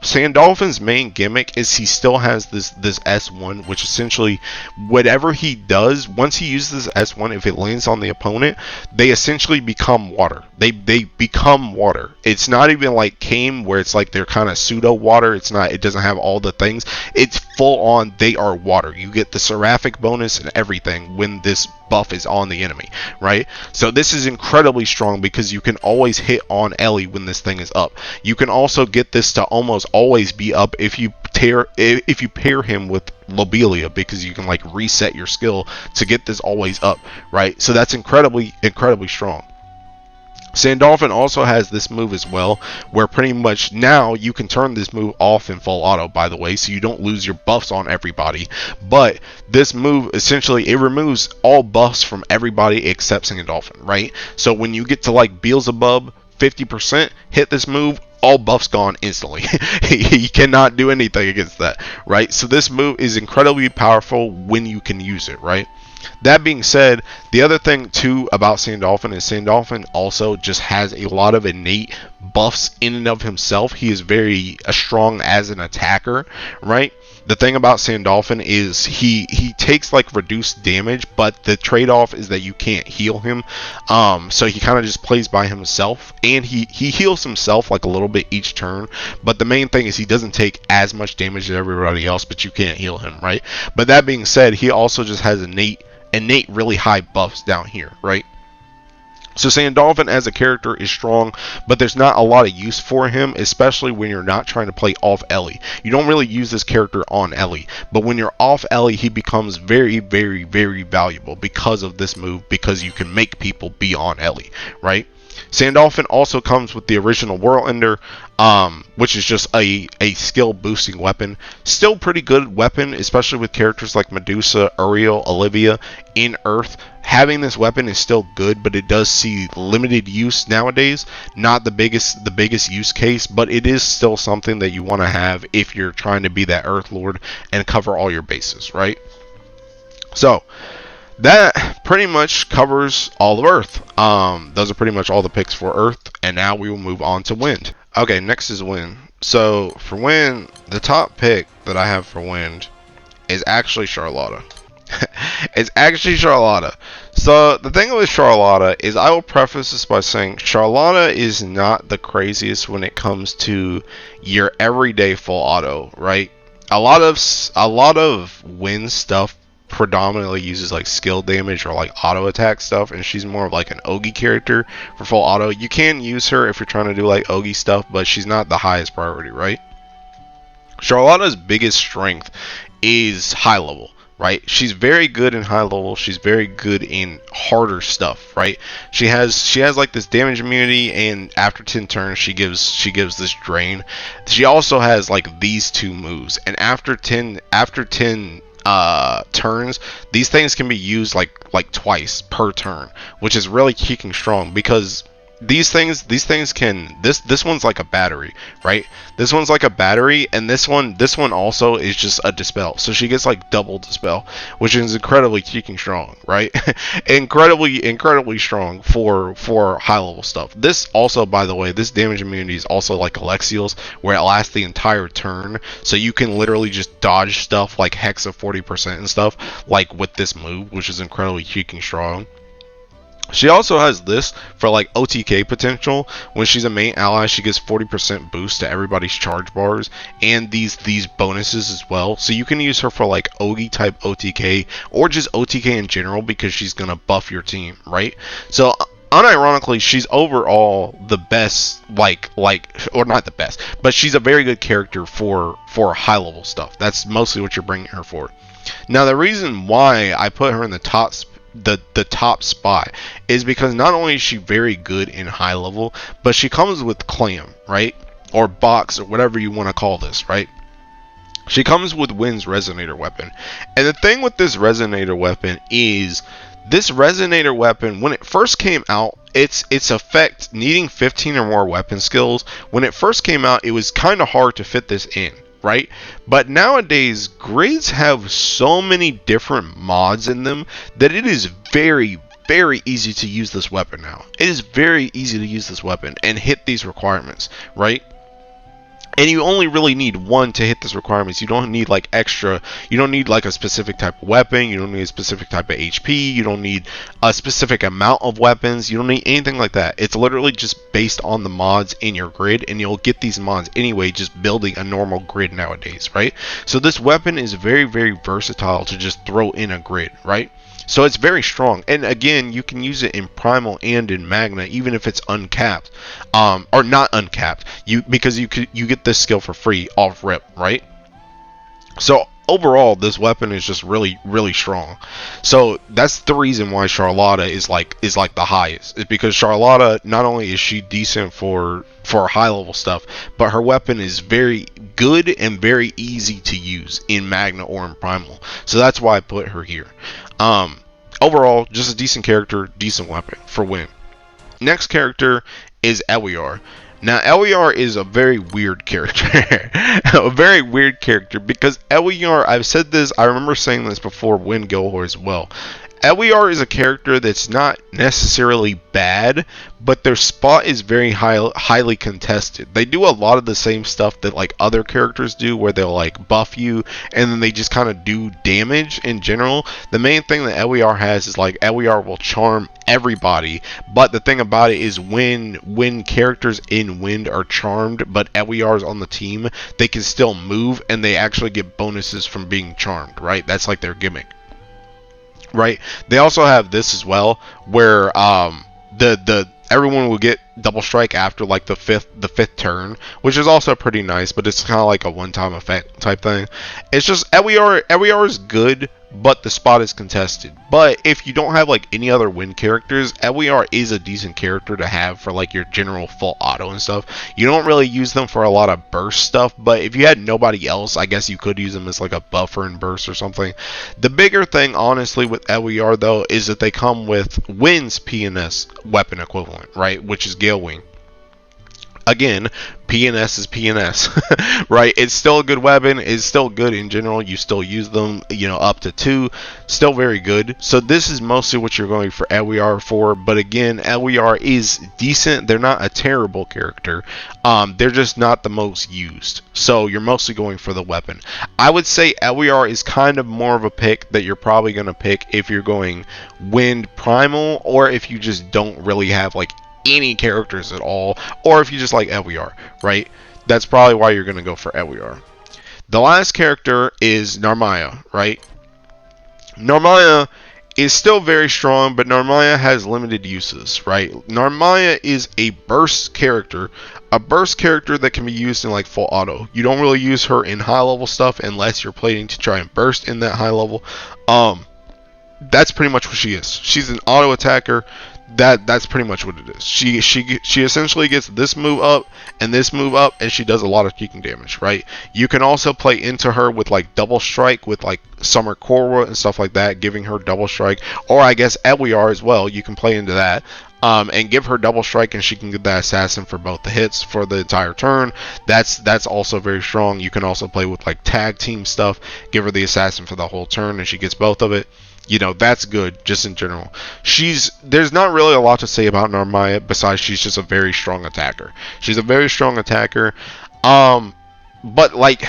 [SPEAKER 1] Sandalphon's main gimmick is he still has this S1, which essentially whatever he does, once he uses S1, if it lands on the opponent opponent, they essentially become water. They become water. It's not even like Kame where it's like they're kind of pseudo water. It's not, it doesn't have all the things. It's full on, they are water. You get the seraphic bonus and everything when this buff is on the enemy, right? So this is incredibly strong because you can always hit on Ellie when this thing is up. You can also get this to almost always be up if you pair him with Lobelia, because you can like reset your skill to get this always up, right? So that's incredibly strong. Sandalphon also has this move as well, where pretty much now you can turn this move off in full auto, by the way, so you don't lose your buffs on everybody. But this move, essentially, it removes all buffs from everybody except Sandalphon, right? So when you get to like Beelzebub 50%, hit this move, all buffs gone instantly. He cannot do anything against that, right? So this move is incredibly powerful when you can use it, right? That being said, the other thing too about Sandalphon is Sandalphon also just has a lot of innate buffs in and of himself. He is very strong as an attacker, right? The thing about Sandalphon is he takes like reduced damage, but the trade-off is that you can't heal him. So he kind of just plays by himself, and he heals himself like a little bit each turn. But the main thing is he doesn't take as much damage as everybody else, but you can't heal him, right? But that being said, he also just has innate really high buffs down here, right? So Sandalphon as a character is strong, but there's not a lot of use for him, especially when you're not trying to play off Ellie. You don't really use this character on Ellie, but when you're off Ellie, he becomes very valuable because of this move, because you can make people be on Ellie, right? Sandalphon also comes with the original Whirlender, which is just a skill boosting weapon. Still pretty good weapon, especially with characters like Medusa, Uriel, Olivia in Earth. Having this weapon is still good, but it does see limited use nowadays. Not the biggest use case, but it is still something that you want to have if you're trying to be that Earth Lord and cover all your bases, right? So that pretty much covers all of Earth. Those are pretty much all the picks for Earth, and now we will move on to Wind. Okay, next is Wind. So for Wind, the top pick that I have for Wind is actually Charlotta. It's actually Charlotta. So the thing with Charlotta is, I will preface this by saying Charlotta is not the craziest when it comes to your everyday full auto, right? A lot of Wind stuff predominantly uses like skill damage or like auto attack stuff, and she's more of like an Ogi character for full auto. You can use her if you're trying to do like Ogi stuff, but she's not the highest priority, right? Charlotta's biggest strength is high level, right? She's very good in high level. She's very good in harder stuff, right? She has like this damage immunity, and after 10 turns she gives this drain. She also has like these two moves, and after 10 turns, these things can be used like twice per turn, which is really kicking strong, because these things can, this one's like a battery, right? This one's like a battery, and this one also is just a dispel. So she gets like double dispel, which is incredibly kicking strong, right? incredibly strong for high level stuff. This also, by the way, this damage immunity is also like Alexiel's, where it lasts the entire turn, so you can literally just dodge stuff like Hex of 40% and stuff like with this move, which is incredibly kicking strong. She also has this for like OTK potential. When she's a main ally, she gets 40% boost to everybody's charge bars, and these bonuses as well. So you can use her for like Ogi type OTK, or just OTK in general, because she's gonna buff your team, right? So unironically, she's overall the best, or not the best, but she's a very good character for high level stuff. That's mostly what you're bringing her for. Now, the reason why I put her in the top spot is because not only is she very good in high level, but she comes with Clam, right? Or Box, or whatever you want to call this, right? She comes with Wind's Resonator weapon. And the thing with this Resonator weapon is, this Resonator weapon, when it first came out, its effect needing 15 or more weapon skills, when it first came out, it was kind of hard to fit this in, right? But nowadays, grids have so many different mods in them that it is very easy to use this weapon now. It is very easy to use this weapon and hit these requirements, right? And you only really need one to hit this requirements. You don't need like extra, you don't need like a specific type of weapon, you don't need a specific type of HP, you don't need a specific amount of weapons, you don't need anything like that. It's literally just based on the mods in your grid, and you'll get these mods anyway just building a normal grid nowadays, right? So this weapon is very, very versatile to just throw in a grid, right? So it's very strong, and again, you can use it in Primal and in Magna, even if it's uncapped, or not uncapped. Because you get this skill for free off rip, right? So overall, this weapon is just really, really strong. So that's the reason why Charlotta is like the highest. Is because Charlotta, not only is she decent for high level stuff, but her weapon is very good and very easy to use in Magna or in Primal. So that's why I put her here. Overall, just a decent character, decent weapon for win. Next character is Ewiyar. Now, Ewiyar is a very weird character. A very weird character because Ewiyar, I've said this, I remember saying this before Win Gohor as well. Ewiyar is a character that's not necessarily bad, but their spot is very highly contested. They do a lot of the same stuff that like other characters do, where they'll like buff you and then they just kind of do damage in general. The main thing that Ewiyar has is like Ewiyar will charm everybody, but the thing about it is when characters in Wind are charmed but Ewiyar's on the team, they can still move and they actually get bonuses from being charmed, right? That's like their gimmick. Right. They also have this as well, where the everyone will get double strike after like the fifth turn, which is also pretty nice, but it's kind of like a one-time effect type thing. It's just Ewiyar is good, but the spot is contested. But if you don't have like any other win characters, Ewiyar is a decent character to have for like your general full auto and stuff. You don't really use them for a lot of burst stuff, but if you had nobody else, I guess you could use them as like a buffer and burst or something. The bigger thing, honestly, with Ewiyar though, is that they come with Win's PNS weapon equivalent, right? Which is Gale Wing. Again, PNS is PNS, right? It's still a good weapon. It's still good in general. You still use them, you know, up to 2. Still very good. So this is mostly what you're going for Ewiyar for. But again, Ewiyar is decent. They're not a terrible character. They're just not the most used. So you're mostly going for the weapon. I would say Ewiyar is kind of more of a pick that you're probably going to pick if you're going Wind Primal, or if you just don't really have like any characters at all, or if you just like Ewiyar, right? That's probably why you're going to go for Ewiyar. The last character is Narmaya, right? Narmaya is still very strong, but Narmaya has limited uses, right? Narmaya is a burst character that can be used in like full auto. You don't really use her in high level stuff unless you're planning to try and burst in that high level. That's pretty much what she is. She's an auto attacker. That's pretty much what it is. She essentially gets this move up and this move up, and she does a lot of kicking damage, right? You can also play into her with like double strike with like Summer Korra and stuff like that, giving her double strike, or I guess Ewiyar as well. You can play into that and give her double strike, and she can get that assassin for both the hits for the entire turn. That's also very strong. You can also play with like tag team stuff, give her the assassin for the whole turn, and she gets both of it. You know, that's good just in general. There's not really a lot to say about Narmaya besides she's just a very strong attacker. She's a very strong attacker. But like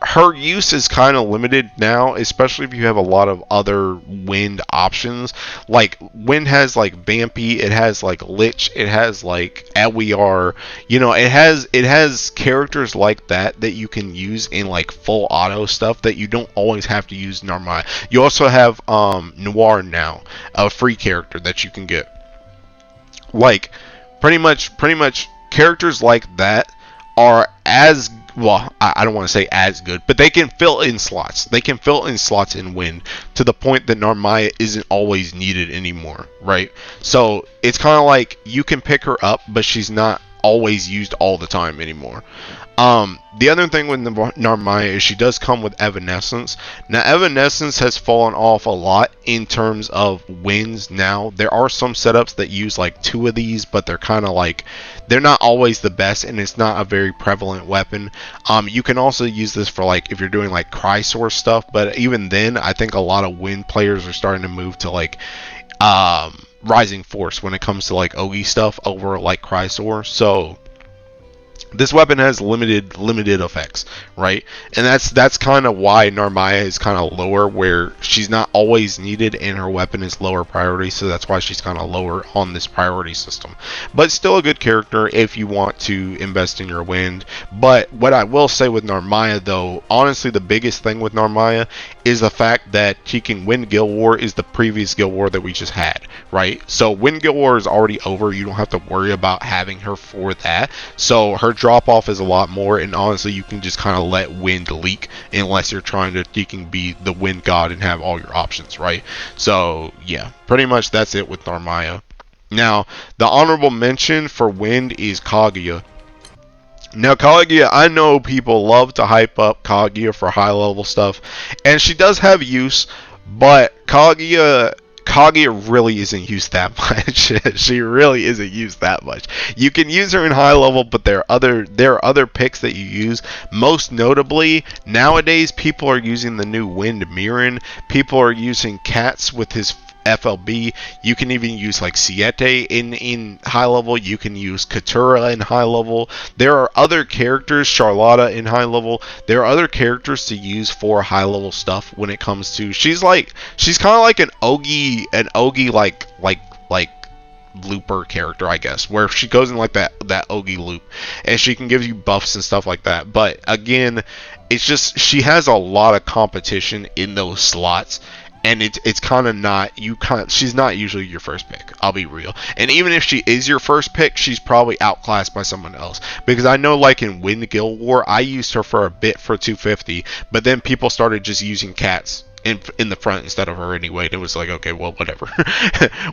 [SPEAKER 1] her use is kind of limited now, especially if you have a lot of other Wind options. Like Wind has like Vampy, it has like Lich, it has like Ewiyar. You know, it has characters like that you can use in like full auto stuff that you don't always have to use Narmaya. You also have Noir now, a free character that you can get. Like pretty much characters like that are as well, I don't want to say as good, but they can fill in slots. They can fill in slots in Wind to the point that Narmaya isn't always needed anymore, right? So it's kind of like you can pick her up, but she's not always used all the time anymore. The other thing with Narmaya is she does come with Evanescence. Now, Evanescence has fallen off a lot in terms of wins now. There are some setups that use like 2 of these, but they're kind of like, they're not always the best, and it's not a very prevalent weapon. You can also use this for like if you're doing like Crysaor stuff, but even then, I think a lot of Wind players are starting to move to like Rising Force when it comes to like Ogi stuff over like Crysaor. So This weapon has limited effects, right? And that's kind of why Narmaya is kind of lower, where she's not always needed and her weapon is lower priority, so that's why she's kind of lower on this priority system. But still a good character if you want to invest in your wind. But what I will say with Narmaya, though, honestly the biggest thing with Narmaya is the fact that she can win Guild War is the previous Guild War that we just had, right? So when Guild War is already over, you don't have to worry about having her for that. So her drop off is a lot more, and honestly you can just kind of let wind leak unless you're trying to, you can be the wind god and have all your options, right? So yeah, pretty much that's it with Narmaya. Now the honorable mention for wind is Kaguya. Now Kaguya, I know people love to hype up Kaguya for high level stuff, and she does have use, but Kaguya really isn't used that much. She really isn't used that much. You can use her in high level, but there are other picks that you use. Most notably, nowadays people are using the new Wind Mirren. People are using Cats with his FLB. You can even use like Siete in high level. You can use Katura in high level. There are other characters, Charlotta in high level. There are other characters to use for high level stuff when it comes to, she's kind of like an Ogi like looper character, I guess, where she goes in like that Ogi loop and she can give you buffs and stuff like that. But again, it's just she has a lot of competition in those slots, and it's kind of not, she's not usually your first pick, I'll be real. And even if she is your first pick, she's probably outclassed by someone else, because I know like in Wind Guild War I used her for a bit for 250, but then people started just using Cats in the front instead of her anyway. It was like, okay, well, whatever.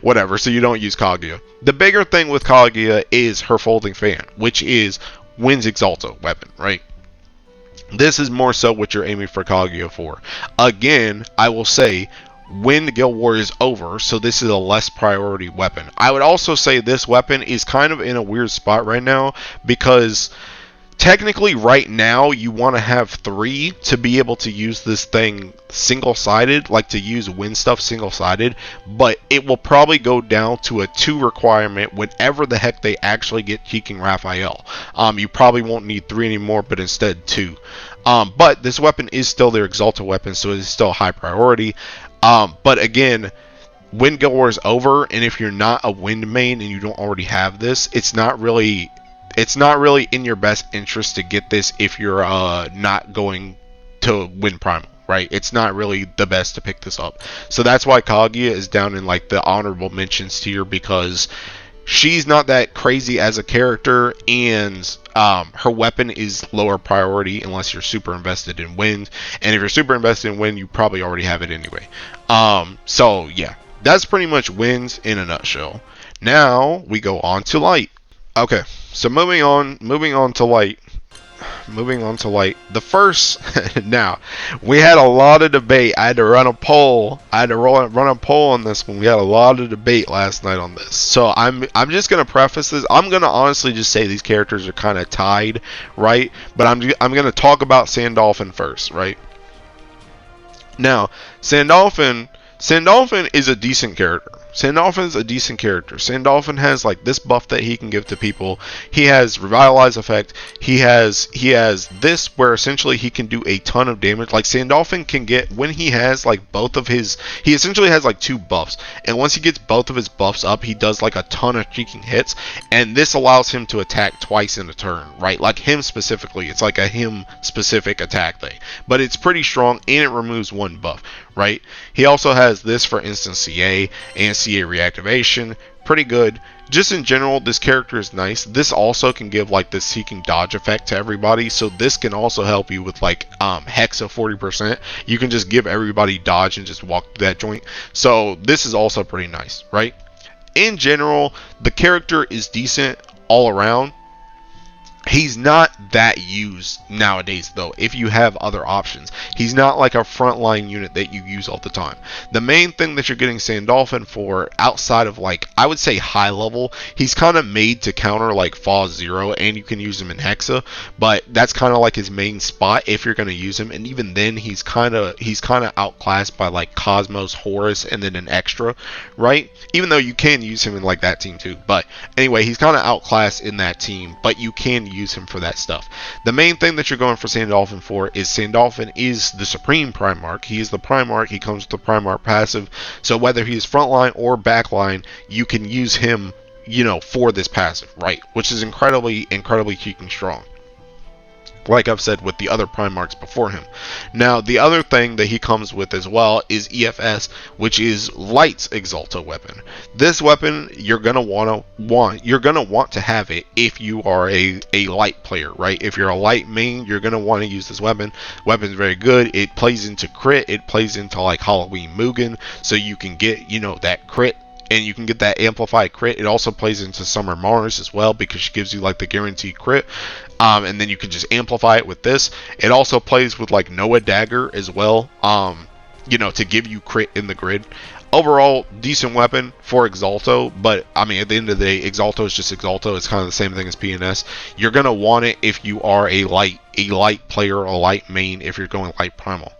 [SPEAKER 1] Whatever, so you don't use Kaguya. The bigger thing with Kaguya is her folding fan, which is Wind's Exalta weapon, right? This is more so what you're aiming for Kaguya for. Again, I will say, when the Guild War is over, so this is a less priority weapon. I would also say this weapon is kind of in a weird spot right now, because technically right now you want to have 3 to be able to use this thing single-sided, like to use wind stuff single-sided, but it will probably go down to a 2 requirement whenever the heck they actually get King Raphael. You probably won't need 3 anymore, but instead 2. But this weapon is still their Exalta weapon, so it's still high priority. But again, when Guild War is over, and if you're not a wind main and you don't already have this, it's not really in your best interest to get this if you're not going to win Primal, right? It's not really the best to pick this up. So that's why Kaguya is down in like the honorable mentions tier, because she's not that crazy as a character, and her weapon is lower priority unless you're super invested in wind, and if you're super invested in wind, you probably already have it anyway. So yeah, that's pretty much winds in a nutshell. Now we go on to light. Okay, so moving on to light. The first, now, we had a lot of debate. I had to run a poll. Run a poll on this one. We had a lot of debate last night on this. So I'm just gonna preface this. I'm gonna honestly just say these characters are kind of tied, right? But I'm gonna talk about Sandalphon first, right? Now, Sandalphon is a decent character. Sandalphon's a decent character. Sandalphon has like this buff that he can give to people. He has Revitalize effect. He has this where essentially he can do a ton of damage. Like Sandalphon can get, when he has like both of his, he essentially has like 2 buffs. And once he gets both of his buffs up, he does like a ton of cheeking hits. And this allows him to attack twice in a turn, right? Like him specifically. It's like a him specific attack thing. But it's pretty strong, and it removes 1 buff, right? He also has this for instant CA and CA reactivation. Pretty good. Just in general, this character is nice. This also can give like the seeking dodge effect to everybody, so this can also help you with like hex of 40%. You can just give everybody dodge and just walk through that joint. So this is also pretty nice, right? In general, the character is decent all around. He's not that used nowadays, though, if you have other options. He's not like a frontline unit that you use all the time. The main thing that you're getting Sandalphon for, outside of, like, I would say high level, he's kind of made to counter, like, Phase 0, and you can use him in Hexa, but that's kind of like his main spot if you're going to use him, and even then, he's kind of outclassed by, like, Cosmos, Horus, and then an extra, right? Even though you can use him in, like, that team, too. But, anyway, he's kind of outclassed in that team, but you can use use him for that stuff. The main thing that you're going for Sandalphon for is Sandalphon is the supreme Primarch. He is the Primarch. He comes with the Primarch passive. So whether he is frontline or backline, you can use him, you know, for this passive, right? Which is incredibly freaking strong, like I've said with the other Primarchs before him. Now, the other thing that he comes with as well is EFS, which is Light's Exalto weapon. This weapon, you're gonna want to have it if you are a Light player, right? If you're a Light main, you're gonna want to use this weapon. Weapon's very good. It plays into crit. It plays into like Halloween Mugen, so you can get, you know, that crit. And you can get that amplified crit. It also plays into Summer Mars as well, because she gives you like the guaranteed crit. And then you can just amplify it with this. It also plays with like Noah Dagger as well, you know, to give you crit in the grid. Overall, decent weapon for Exalto, but I mean, at the end of the day, Exalto is just Exalto. It's kind of the same thing as PNS. You're gonna want it if you are a light player, a light main, if you're going light primal.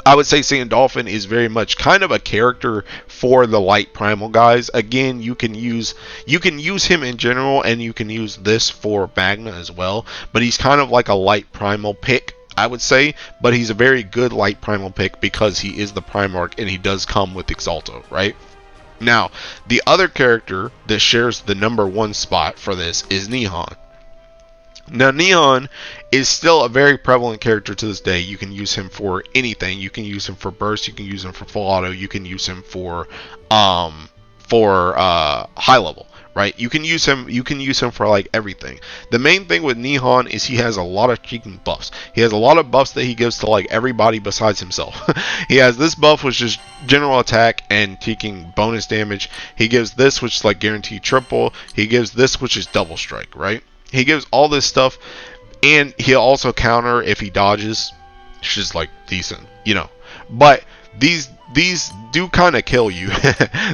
[SPEAKER 1] I would say Sandalphon is very much kind of a character for the light primal guys. Again, you can use him in general, and you can use this for Magna as well. But he's kind of like a light primal pick, I would say. But he's a very good light primal pick because he is the Primarch and he does come with Exalto, right? Now, the other character that shares the #1 spot for this is Nehan. Now, Nehan is still a very prevalent character to this day. You can use him for anything. You can use him for burst. You can use him for full auto. You can use him for high level, right? You can use him. You can use him for like everything. The main thing with Nehan is he has a lot of cheeking buffs. He has a lot of buffs that he gives to like everybody besides himself. He has this buff, which is general attack and taking bonus damage. He gives this, which is like guaranteed triple. He gives this, which is double strike, right? He gives all this stuff, and he'll also counter if he dodges, which is like decent, you know. But these do kind of kill you.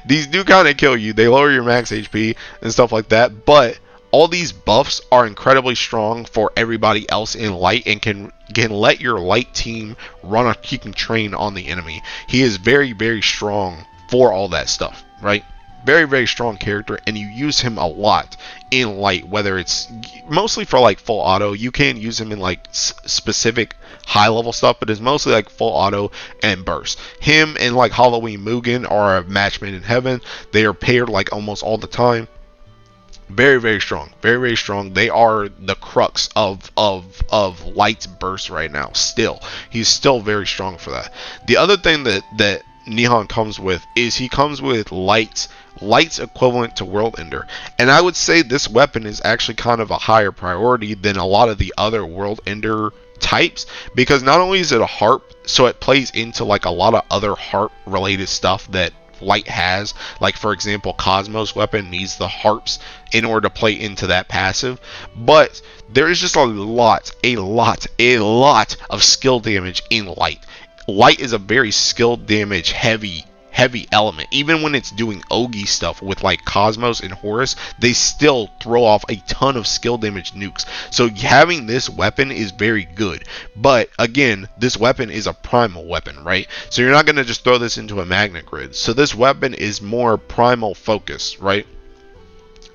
[SPEAKER 1] These do kind of kill you. They lower your max HP and stuff like that. But all these buffs are incredibly strong for everybody else in light, and can let your light team run a kicking train on the enemy. He is very, very strong for all that stuff, right? Very, very strong character, and you use him a lot in light, whether it's mostly for like full auto. You can use him in like specific high level stuff, but it's mostly like full auto and burst. Him and like Halloween Mugen are a match made in heaven. They are paired like almost all the time. Very, very strong. Very, very strong. They are the crux of Light's burst right now. Still, he's still very strong for that. The other thing that Nehan comes with is he comes with Light's equivalent to World Ender, and I would say this weapon is actually kind of a higher priority than a lot of the other World Ender types, because not only is it a harp, so it plays into like a lot of other harp related stuff that Light has. Like, for example, Cosmos weapon needs the harps in order to play into that passive, but there is just a lot of skill damage in Light. Light is a very skill damage heavy element. Even when it's doing Ogi stuff with like Cosmos and Horus, they still throw off a ton of skill damage nukes. So having this weapon is very good. But again, this weapon is a primal weapon, right? So you're not going to just throw this into a magnet grid. So this weapon is more primal focused, right?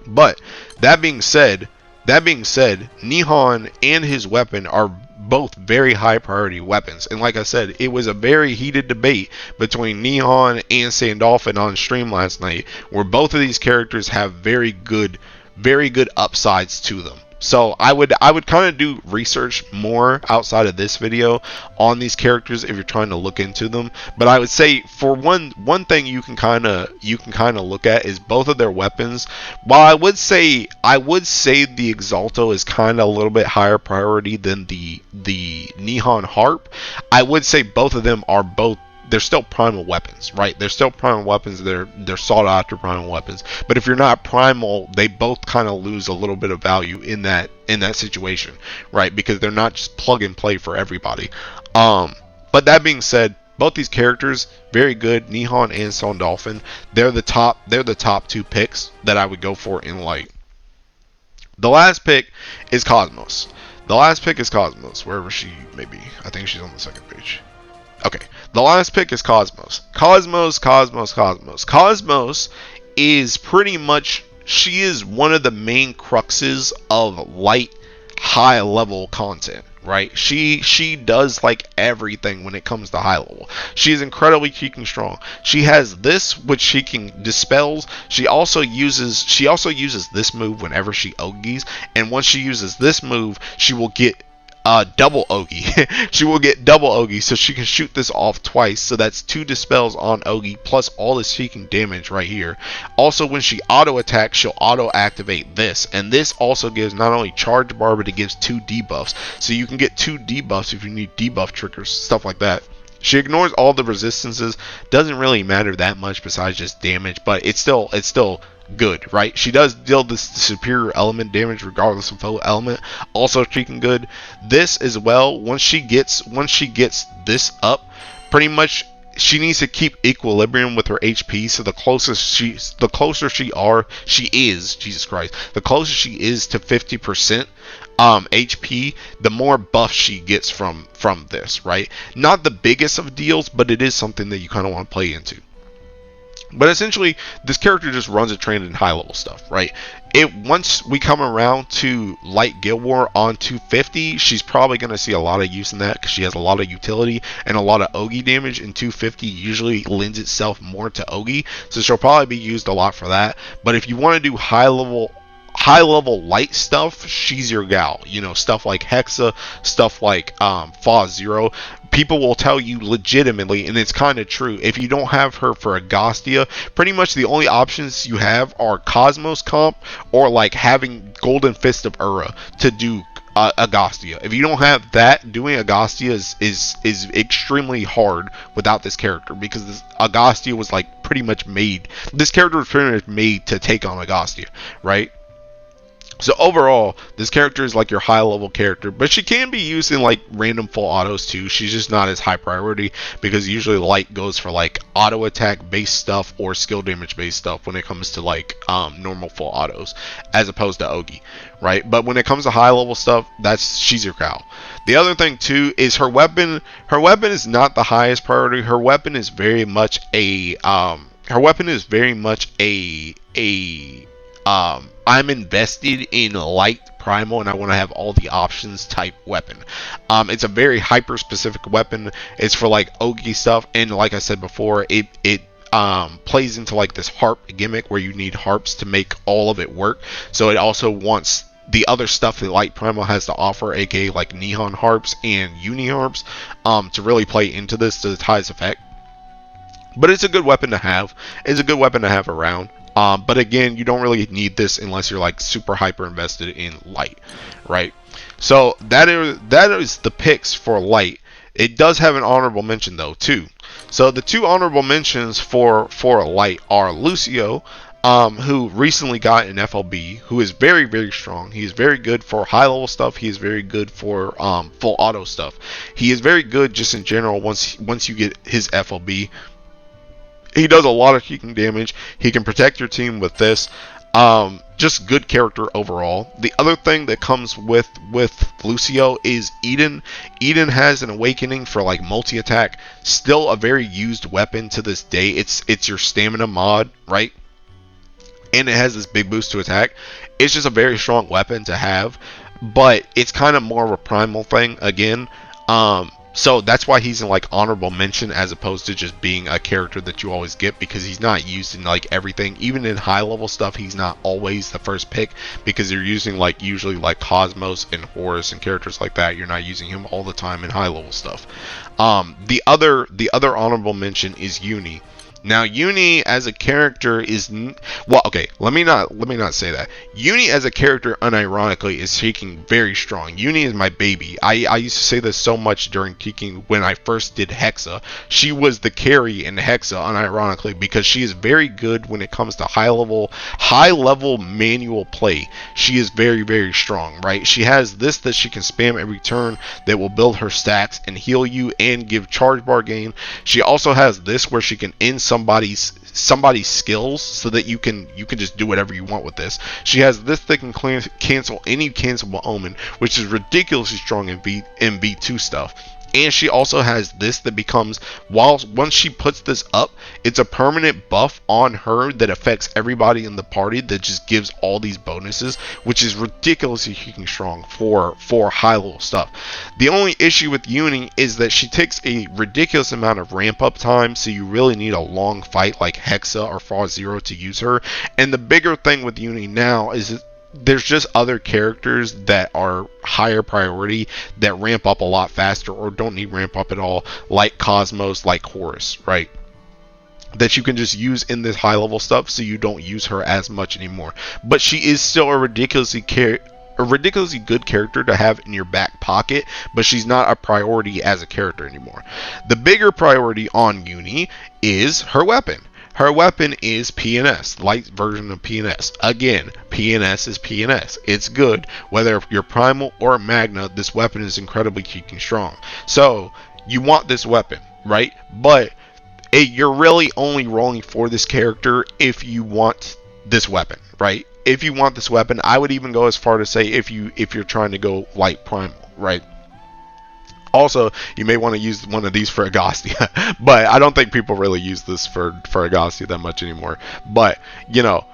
[SPEAKER 1] But that being said, Nehan and his weapon are both very high priority weapons, and like I said, it was a very heated debate between Nehan and Sandolphon on stream last night, where both of these characters have very good upsides to them. So I would kind of do research more outside of this video on these characters if you're trying to look into them. But I would say for one thing you can kind of look at is both of their weapons. While I would say the Exalto is kind of a little bit higher priority than the Nehan Harp, I would say both of them are they're still primal weapons, right? They're still primal weapons. They're sought after primal weapons. But if you're not primal, they both kind of lose a little bit of value in that situation, right? Because they're not just plug and play for everybody. But that being said, both these characters very good. Nehan and Sandalphon, they're the top two picks that I would go for in light. The last pick is Cosmos. Wherever she may be. I think she's on the second page. Okay, the last pick is Cosmos. Cosmos is pretty much she is one of the main cruxes of light high level content, right? She does like everything when it comes to high level. She is incredibly freaking strong. She has this, which she can dispels. She also uses this move whenever she ogies, and once she uses this move, she will get double Ogi. She will get double Ogi, so she can shoot this off twice. So that's 2 dispels on Ogi plus all the seeking damage right here. Also, when she auto attacks, she'll auto activate this, and this also gives not only charge bar, but it gives 2 debuffs. So you can get 2 debuffs if you need debuff triggers, stuff like that. She ignores all the resistances. Doesn't really matter that much besides just damage, but it's still good, right? She does deal this superior element damage regardless of foe element. Also freaking good. This as well, once she gets this up, pretty much she needs to keep equilibrium with her HP. So the closer she is, Jesus Christ, the closer she is to 50% HP, the more buff she gets from this, right? Not the biggest of deals, but it is something that you kind of want to play into. But essentially, this character just runs a train in high level stuff, right? Once we come around to Light Guild War on 250, she's probably going to see a lot of use in that because she has a lot of utility, and a lot of Ogi damage in 250 usually lends itself more to Ogi, so she'll probably be used a lot for that. But if you want to do high level light stuff, she's your gal. You know, stuff like Hexa, stuff like Fa Zero. People will tell you legitimately, and it's kind of true, if you don't have her for Agostia, pretty much the only options you have are Cosmos comp or like having Golden Fist of Ura to do Agostia. If you don't have that, doing Agostia is extremely hard without this character, because this Agostia was like pretty much made. This character was pretty much made to take on Agostia, right? So overall, this character is like your high level character, but she can be used in like random full autos too. She's just not as high priority because usually light goes for like auto attack based stuff or skill damage based stuff when it comes to like normal full autos, as opposed to Ogi, right? But when it comes to high level stuff, she's your cow. The other thing too is her weapon. Her weapon is not the highest priority. Her weapon is very much I'm invested in light primal and I want to have all the options type weapon. It's a very hyper specific weapon. It's for like Ogi stuff, and like I said before, it plays into like this harp gimmick where you need harps to make all of it work. So it also wants the other stuff that light primal has to offer, aka like Nehan harps and Yuni harps, to really play into this to its highest effect. But it's a good weapon to have. It's a good weapon to have around. But again, you don't really need this unless you're like super hyper invested in light, right? So that is the picks for light. It does have an honorable mention though too. So the 2 honorable mentions for light are Lucio, who recently got an FLB, who is very, very strong. He is very good for high level stuff. He is very good for full auto stuff. He is very good just in general once you get his FLB. He does a lot of kicking damage. He can protect your team with this. Just good character overall. The other thing that comes with Lucio is Eden. Eden has an awakening for like multi-attack. Still a very used weapon to this day. It's your stamina mod, right? And it has this big boost to attack. It's just a very strong weapon to have. But it's kind of more of a primal thing again. So that's why he's in like honorable mention as opposed to just being a character that you always get, because he's not used in like everything. Even in high level stuff, he's not always the first pick because you're using like usually like Cosmos and Horus and characters like that. You're not using him all the time in high level stuff. The other honorable mention is Yuni. Now, Yuni as a character is well, okay. Let me not say that. Yuni as a character, unironically, is taking very strong. Yuni is my baby. I used to say this so much during Teking when I first did Hexa. She was the carry in Hexa, unironically, because she is very good when it comes to high level manual play. She is very, very strong, right? She has this that she can spam every turn that will build her stacks and heal you and give charge bar gain. She also has this where she can end somebody's skills so that you can just do whatever you want with this. She has this that can cancel any cancelable omen, which is ridiculously strong in V2 stuff. And she also has this that becomes, once she puts this up, it's a permanent buff on her that affects everybody in the party, that just gives all these bonuses, which is ridiculously freaking strong for high level stuff. The only issue with Yuni is that she takes a ridiculous amount of ramp up time, so you really need a long fight like Hexa or Fall Zero to use her. And the bigger thing with Yuni now is there's just other characters that are higher priority that ramp up a lot faster or don't need ramp up at all, like Cosmos, like Horus, right? That you can just use in this high level stuff, so you don't use her as much anymore. But she is still a ridiculously good character to have in your back pocket, but she's not a priority as a character anymore. The bigger priority on Yuni is her weapon. Her weapon is PNS, light version of PNS. Again, PNS is PNS. It's good. Whether you're Primal or Magna, this weapon is incredibly freaking strong. So, you want this weapon, right? But you're really only rolling for this character if you want this weapon, right? If you want this weapon, I would even go as far to say if you're trying to go light Primal, right? Also, you may want to use one of these for Agostia, but I don't think people really use this for Agostia that much anymore. But, you know,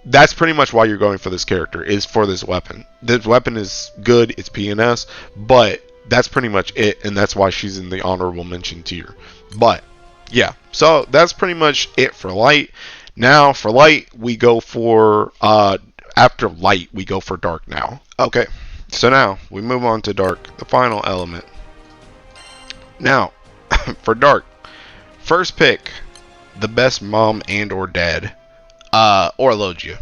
[SPEAKER 1] that's pretty much why you're going for this character, is for this weapon. This weapon is good, it's PNS, but that's pretty much it, and that's why she's in the honorable mention tier. But, yeah, so that's pretty much it for light. Now, for light, we go for, after light, we go for dark now. Okay, so now, we move on to dark, the final element. Now, for dark, first pick, the best mom and or dad, Orologia.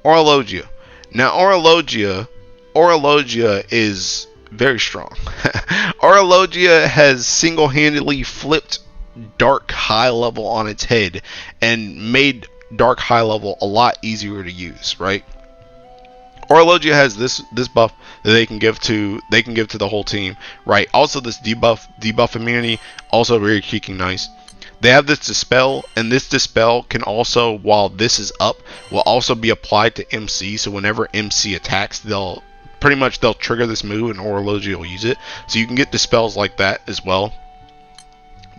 [SPEAKER 1] Orologia. Now, Orologia is very strong. Orologia has single-handedly flipped dark high level on its head and made dark high level a lot easier to use, right? Orologia has this buff that they can give to the whole team, right? Also this debuff immunity, also very freaking nice. They have this dispel, and this dispel can also, while this is up, will also be applied to MC. So whenever MC attacks, they'll trigger this move, and Orologia will use it. So you can get dispels like that as well.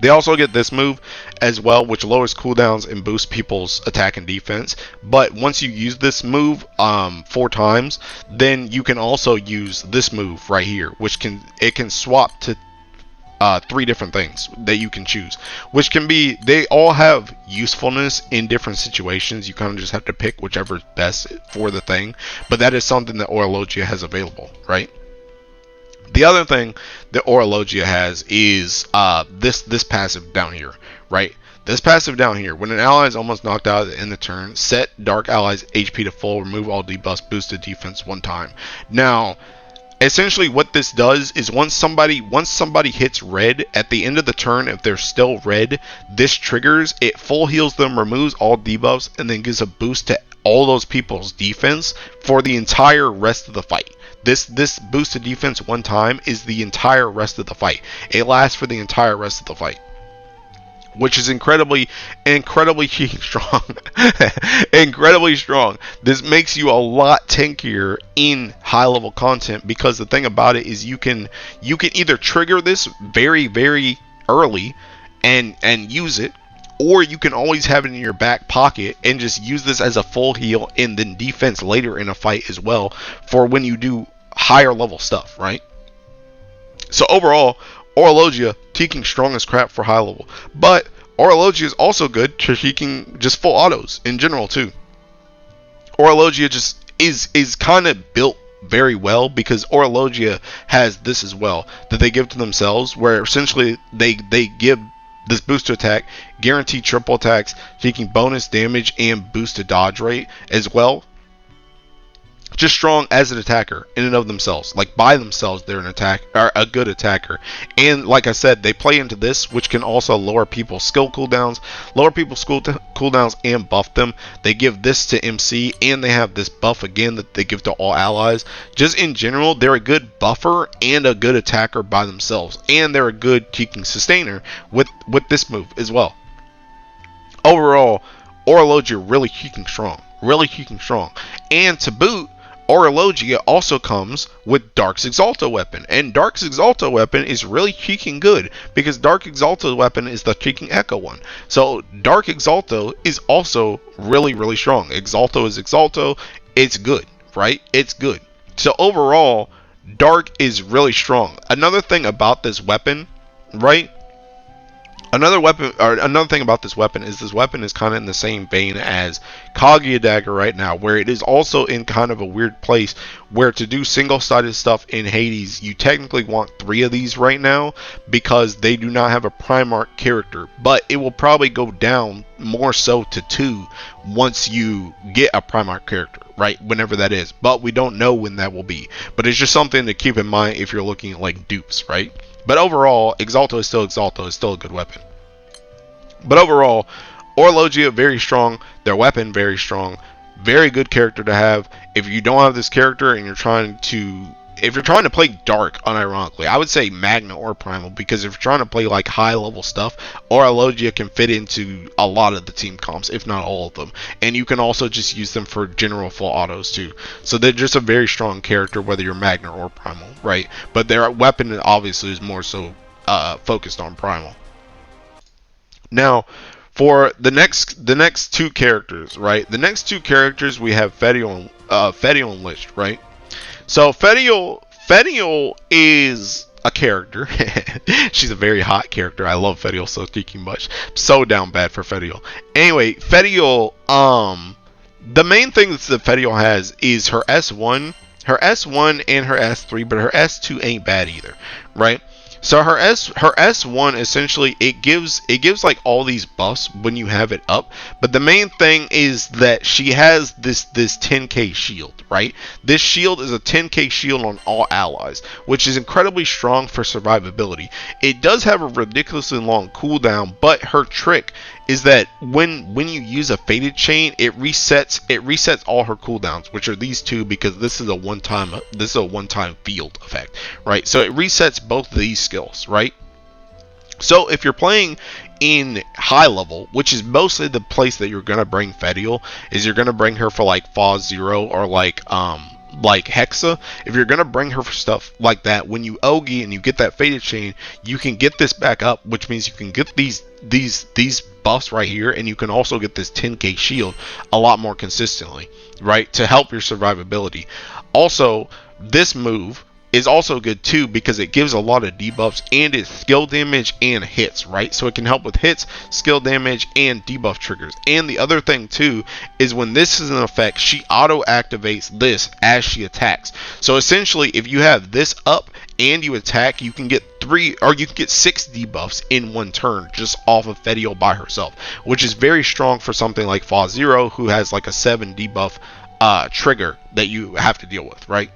[SPEAKER 1] They also get this move as well, which lowers cooldowns and boosts people's attack and defense. But once you use this move 4 times, then you can also use this move right here, which can swap to 3 different things that you can choose, which can be, they all have usefulness in different situations. You kind of just have to pick whichever is best for the thing, but that is something that Orologia has available, right? The other thing that Orologia has is this passive down here, right? This passive down here, when an ally is almost knocked out at the end of the turn, set dark allies HP to full, remove all debuffs, boosted defense 1 time. Now, essentially what this does is once somebody hits red at the end of the turn, if they're still red, this triggers, it full heals them, removes all debuffs, and then gives a boost to all those people's defense for the entire rest of the fight. This boosted defense 1 time is the entire rest of the fight. It lasts for the entire rest of the fight, which is incredibly strong. Incredibly strong. This makes you a lot tankier in high level content, because the thing about it is you can either trigger this very, very early and use it, or you can always have it in your back pocket and just use this as a full heal and then defense later in a fight as well, for when you do higher level stuff, right? So overall, Orologia taking strong as crap for high level, but Orologia is also good to taking just full autos in general too. Orologia just is kind of built very well, because Orologia has this as well that they give to themselves, where essentially they give this boost to attack, guaranteed triple attacks, taking bonus damage and boost to dodge rate as well. Just strong as an attacker in and of themselves. Like by themselves, they're a good attacker. And like I said, they play into this, which can also lower people's skill cooldowns, and buff them. They give this to MC, and they have this buff again that they give to all allies. Just in general, they're a good buffer and a good attacker by themselves, and they're a good taking sustainer with this move as well. Overall, Orologia really freaking strong, and to boot, Orologia also comes with Dark's Exalta weapon, and Dark's Exalta weapon is really cheeking good because Dark Exalta weapon is the cheeking Echo one. So Dark Exalta is also really strong. Exalto is Exalto. It's good, right? It's good. So overall, Dark is really strong. Another thing about this weapon, right? Another thing about this weapon is kind of in the same vein as Kaguya Dagger right now, where it is also in kind of a weird place where to do single-sided stuff in Hades, you technically want 3 of these right now because they do not have a Primarch character, but it will probably go down more so to 2 once you get a Primarch character, right? Whenever that is, but we don't know when that will be. But it's just something to keep in mind if you're looking at like dupes, right? But overall, Exalto is still Exalto. It's still a good weapon. But overall, Orologia, very strong. Their weapon, very strong. Very good character to have. If you don't have this character and you're trying to play Dark, unironically, I would say Magna or Primal, because if you're trying to play like high level stuff, Orologia can fit into a lot of the team comps, if not all of them. And you can also just use them for general full autos too. So they're just a very strong character, whether you're Magna or Primal, right? But their weapon obviously is more so focused on Primal. Now, for the next 2 characters, right? The next 2 characters we have Fediel and Lich, right? So Fediel is a character. She's a very hot character. I love Fediel so freaking much. So down bad for Fediel. Anyway, Fediel, the main thing that Fediel has is her S1 and her S3, but her S2 ain't bad either, right? So her S1 essentially it gives like all these buffs when you have it up, but the main thing is that she has this 10k shield, right? This shield is a 10k shield on all allies, which is incredibly strong for survivability. It does have a ridiculously long cooldown, but her trick is that when you use a faded chain, it resets all her cooldowns, which are these 2, because this is a one-time field effect, right? So it resets both of these skills, right? So if you're playing in high level, which is mostly the place that you're gonna bring Fediel, is you're gonna bring her for like Phase 0 or like Hexa. If you're gonna bring her for stuff like that, when you Ogi and you get that faded chain, you can get this back up, which means you can get these buffs right here, and you can also get this 10k shield a lot more consistently, right, to help your survivability. Also, this move is also good too because it gives a lot of debuffs and it's skill damage and hits, right? So it can help with hits, skill damage, and debuff triggers. And the other thing too is when this is in effect, she auto activates this as she attacks. So essentially, if you have this up and you attack, you can get 3 or you can get 6 debuffs in one turn just off of Fediel by herself, which is very strong for something like Phase 0, who has like a 7 debuff trigger that you have to deal with, right?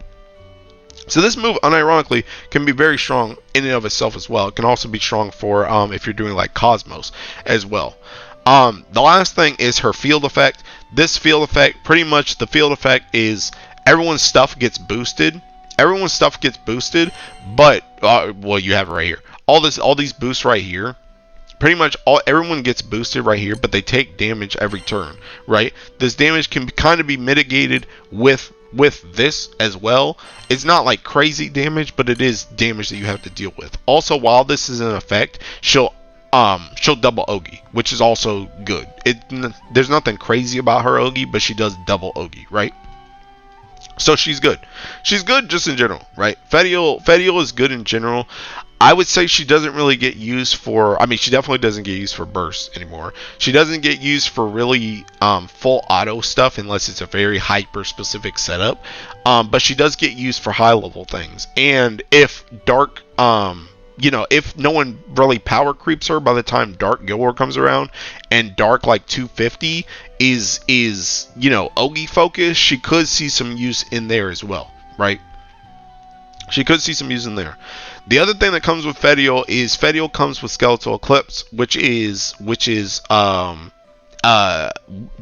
[SPEAKER 1] So this move, unironically, can be very strong in and of itself as well. It can also be strong for if you're doing like Cosmos as well. The last thing is her field effect. This field effect, pretty much the field effect is everyone's stuff gets boosted. Everyone's stuff gets boosted, but well, you have it right here. All these boosts right here. Pretty much everyone gets boosted right here, but they take damage every turn, right? This damage can kind of be mitigated with this as well. It's not like crazy damage, but it is damage that you have to deal with. Also, while this is in effect, she'll double Ogi, which is also good. There's nothing crazy about her Ogi, but she does double Ogi, right? So she's good. She's good just in general, right? Fediel is good in general. I would say she doesn't really get used for, I mean, she definitely doesn't get used for bursts anymore. She doesn't get used for really full auto stuff unless it's a very hyper specific setup. But she does get used for high level things. And if Dark, if no one really power creeps her by the time Dark Guild War comes around, and Dark like 250 is Ogi focused, she could see some use in there as well, right? She could see some use in there. The other thing that comes with Fediel is Fediel comes with Skeletal Eclipse, which is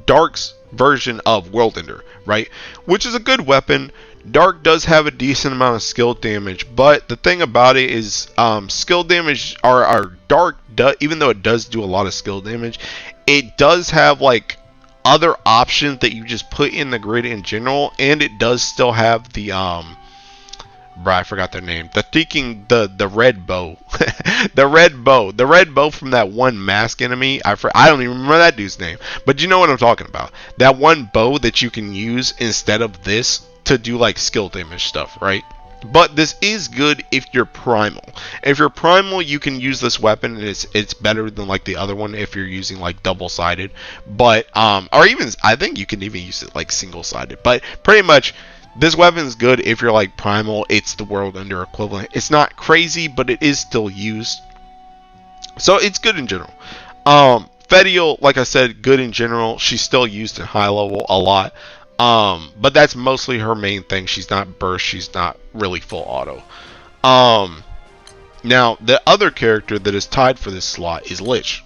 [SPEAKER 1] Dark's version of World Ender, right? Which is a good weapon. Dark does have a decent amount of skill damage, but the thing about it is skill damage are Dark, even though it does do a lot of skill damage, it does have like other options that you just put in the grid in general, and it does still have the I forgot their name. The red bow, the red bow from that one mask enemy. I don't even remember that dude's name, but you know what I'm talking about. That one bow that you can use instead of this to do like skill damage stuff, right? But this is good if you're primal. If you're primal, you can use this weapon, and it's better than like the other one if you're using like double-sided. But or even I think you can even use it like single-sided. But pretty much, this weapon is good if you're like primal. It's the World Ender equivalent. It's not crazy, but it is still used. So it's good in general. Fediel, like I said, good in general. She's still used in high level a lot. But that's mostly her main thing. She's not burst. She's not really full auto. Now, the other character that is tied for this slot is Lich.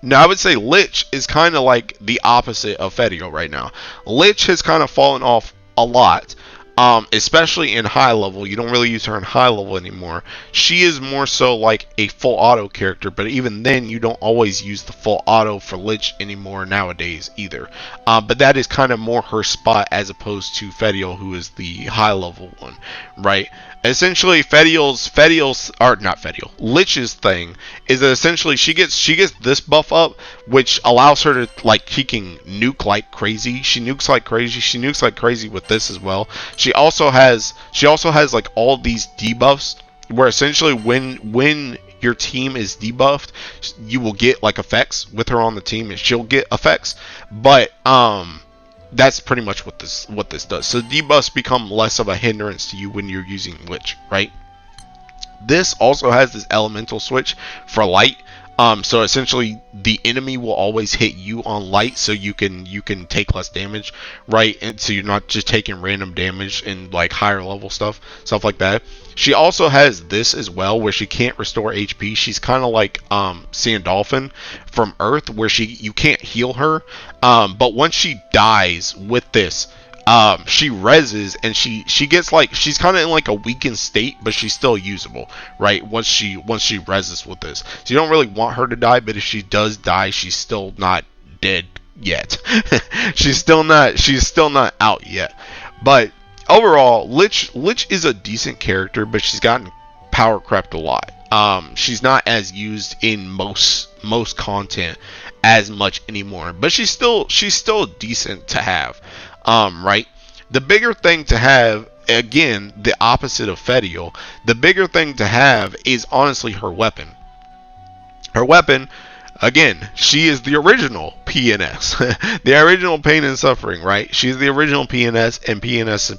[SPEAKER 1] Now, I would say Lich is kind of like the opposite of Fediel right now. Lich has kind of fallen off a lot, especially in high level. You don't really use her in high level anymore. She is more so like a full auto character, but even then, you don't always use the full auto for Lich anymore nowadays either. But that is kind of more her spot as opposed to Fediel, who is the high level one, right? Essentially, Lich's thing is that essentially she gets this buff up, which allows her to, like, she can nuke like crazy. She nukes like crazy. She nukes like crazy with this as well. She also has like all these debuffs, where essentially when your team is debuffed, you will get like effects with her on the team, and she'll get effects. But that's pretty much what this does. So debuffs become less of a hindrance to you when you're using Lich, right? This also has this elemental switch for light. So essentially, the enemy will always hit you on light, so you can take less damage, right? And so you're not just taking random damage in like higher level stuff like that. She also has this as well, where she can't restore HP. She's kind of like Sandalphon from Earth, where you can't heal her. But once she dies with this, she reses, and she gets like, she's kind of in like a weakened state, but she's still usable, right? Once she reses with this, so you don't really want her to die, but if she does die, she's still not dead yet. she's still not out yet. But overall, Lich is a decent character, but she's gotten power crept a lot. She's not as used in most content as much anymore, but she's still decent to have. Right? The bigger thing to have, again, the opposite of Fediel, the bigger thing to have is honestly her weapon. Her weapon, again, she is the original PNS. The original Pain and Suffering, right? She's the original PNS, and PNS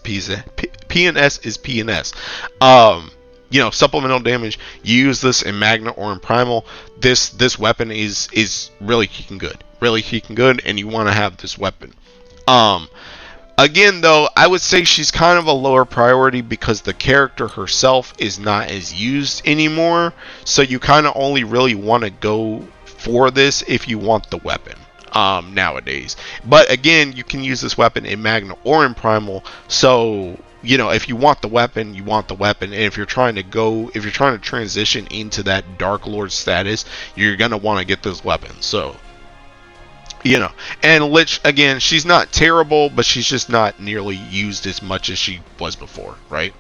[SPEAKER 1] is PNS. You know, supplemental damage. You use this in Magna or in Primal. This weapon is really kicking good, and you want to have this weapon. Again, though, I would say she's kind of a lower priority because the character herself is not as used anymore. So you kind of only really want to go for this if you want the weapon nowadays. But again, you can use this weapon in Magna or in Primal. So, you know, if you want the weapon, you want the weapon. And if you're trying to transition into that Dark Lord status, you're going to want to get this weapon. So, you know, and Lich, again, she's not terrible, but she's just not nearly used as much as she was before, right?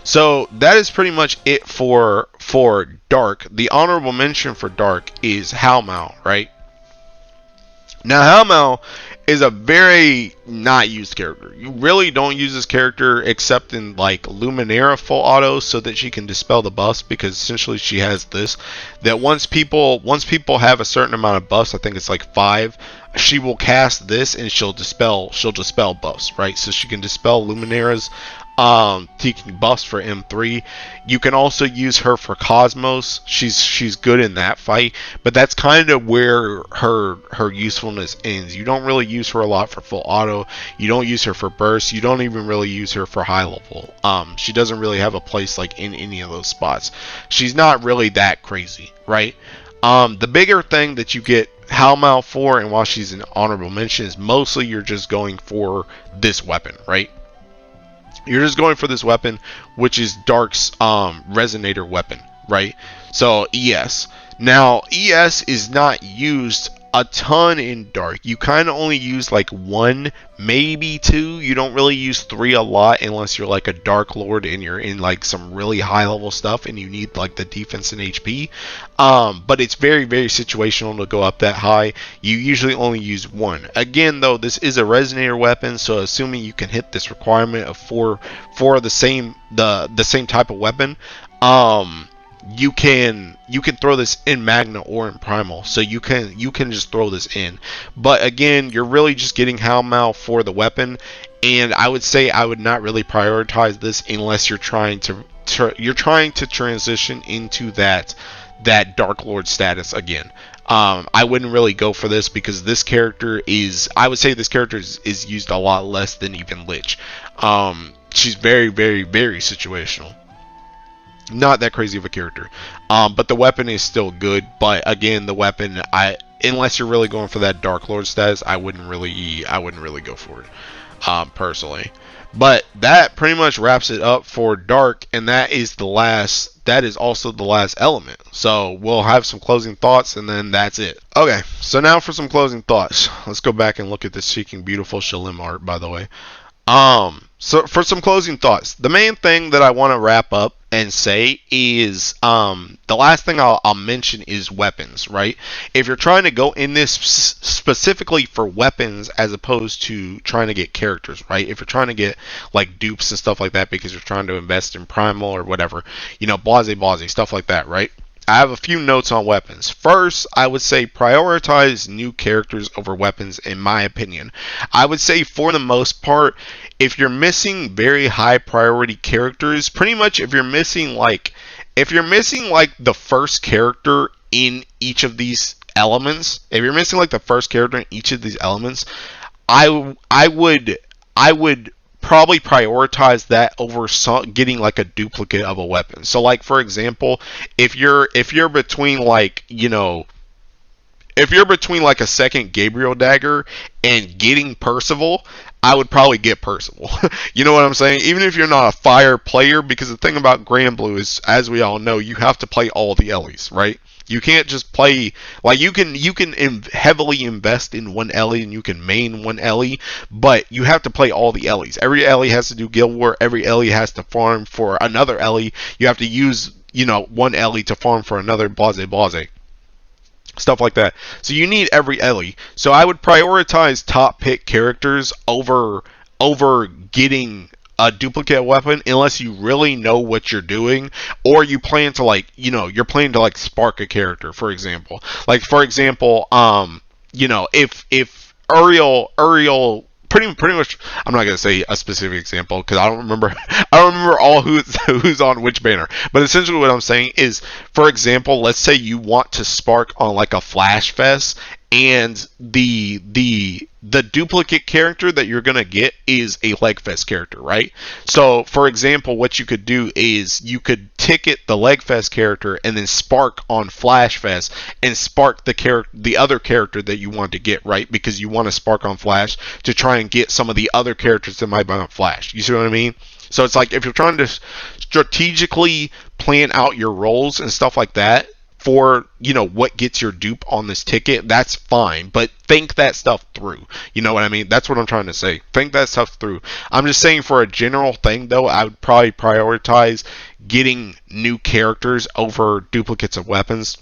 [SPEAKER 1] So that is pretty much it for Dark. The honorable mention for Dark is Halmal, right? Now, Halmal is a very not used character. You really don't use this character except in like Luminera full auto, so that she can dispel the buffs, because essentially she has this, that once people have a certain amount of buffs, I think it's like 5, she will cast this and she'll dispel buffs, right? So she can dispel Lumineras, taking buffs for M3. You can also use her for Cosmos. She's good in that fight, but that's kind of where her usefulness ends. You don't really use her a lot for full auto. You don't use her for burst. You don't even really use her for high level. She doesn't really have a place like in any of those spots. She's not really that crazy, right? The bigger thing that you get Halmal for, and while she's an honorable mention, is mostly you're just going for this weapon, right? You're just going for this weapon, which is Dark's Resonator weapon, right? So ES. Now, ES is not used a ton in dark. You kind of only use like 1, maybe 2. You don't really use 3 a lot unless you're like a dark lord and you're in like some really high level stuff and you need like the defense and HP. But it's very, very situational to go up that high. You usually only use 1. Again, though, this is a resonator weapon, so assuming you can hit this requirement of 4 for the same type of weapon, you can throw this in Magna or in Primal, so you can just throw this in. But again, you're really just getting Halmal for the weapon, and I would say I would not really prioritize this unless you're trying to transition into that Dark Lord status again. I wouldn't really go for this because this character I would say this character is used a lot less than even Lich. She's very, very, very situational. Not that crazy of a character, but the weapon is still good. But again, the weapon, unless you're really going for that Dark Lord status, I wouldn't really go for it, personally. But that pretty much wraps it up for Dark, and that is also the last element. So we'll have some closing thoughts, and then that's it. Okay, so now for some closing thoughts. Let's go back and look at this Seeking Beautiful Shalim art, by the way. So for some closing thoughts, the main thing that I want to wrap up and say is the last thing I'll mention is weapons, right? If you're trying to go in this specifically for weapons as opposed to trying to get characters, right? If you're trying to get like dupes and stuff like that because you're trying to invest in Primal or whatever, blase, stuff like that, right? I have a few notes on weapons. First, I would say prioritize new characters over weapons, in my opinion. I would say for the most part, if you're missing very high priority characters, pretty much if you're missing like the first character in each of these elements, I would probably prioritize that over getting like a duplicate of a weapon. So like for example, if you're between like, if you're between like a second Gabriel dagger and getting Percival, I would probably get Percival. You know what I'm saying? Even if you're not a fire player, because the thing about Grand Blue is, as we all know, you have to play all the Ellies, right? You can't just play, like, you can heavily invest in one Ellie and you can main one Ellie, but you have to play all the Ellies. Every Ellie has to do guild war. Every Ellie has to farm for another Ellie. You have to use, one Ellie to farm for another, blase. Stuff like that. So you need every Ellie. So I would prioritize top pick characters over getting a duplicate weapon unless you really know what you're doing, or you plan to you're planning to spark a character, for example. Like for example, if Uriel pretty much, I'm not gonna say a specific example because I don't remember all who's on which banner. But essentially what I'm saying is, for example, let's say you want to spark on like a Flash Fest, and the duplicate character that you're gonna get is a Legfest character, right? So for example, what you could do is you could ticket the Legfest character and then spark on Flash Fest and spark the other character that you want to get, right? Because you want to spark on Flash to try and get some of the other characters that might be on Flash. You see what I mean? So it's like if you're trying to strategically plan out your roles and stuff like that for what gets your dupe on this ticket, that's fine, but think that stuff through. You know what I mean? That's what I'm trying to say. Think that stuff through. I'm just saying, for a general thing though, I would probably prioritize getting new characters over duplicates of weapons,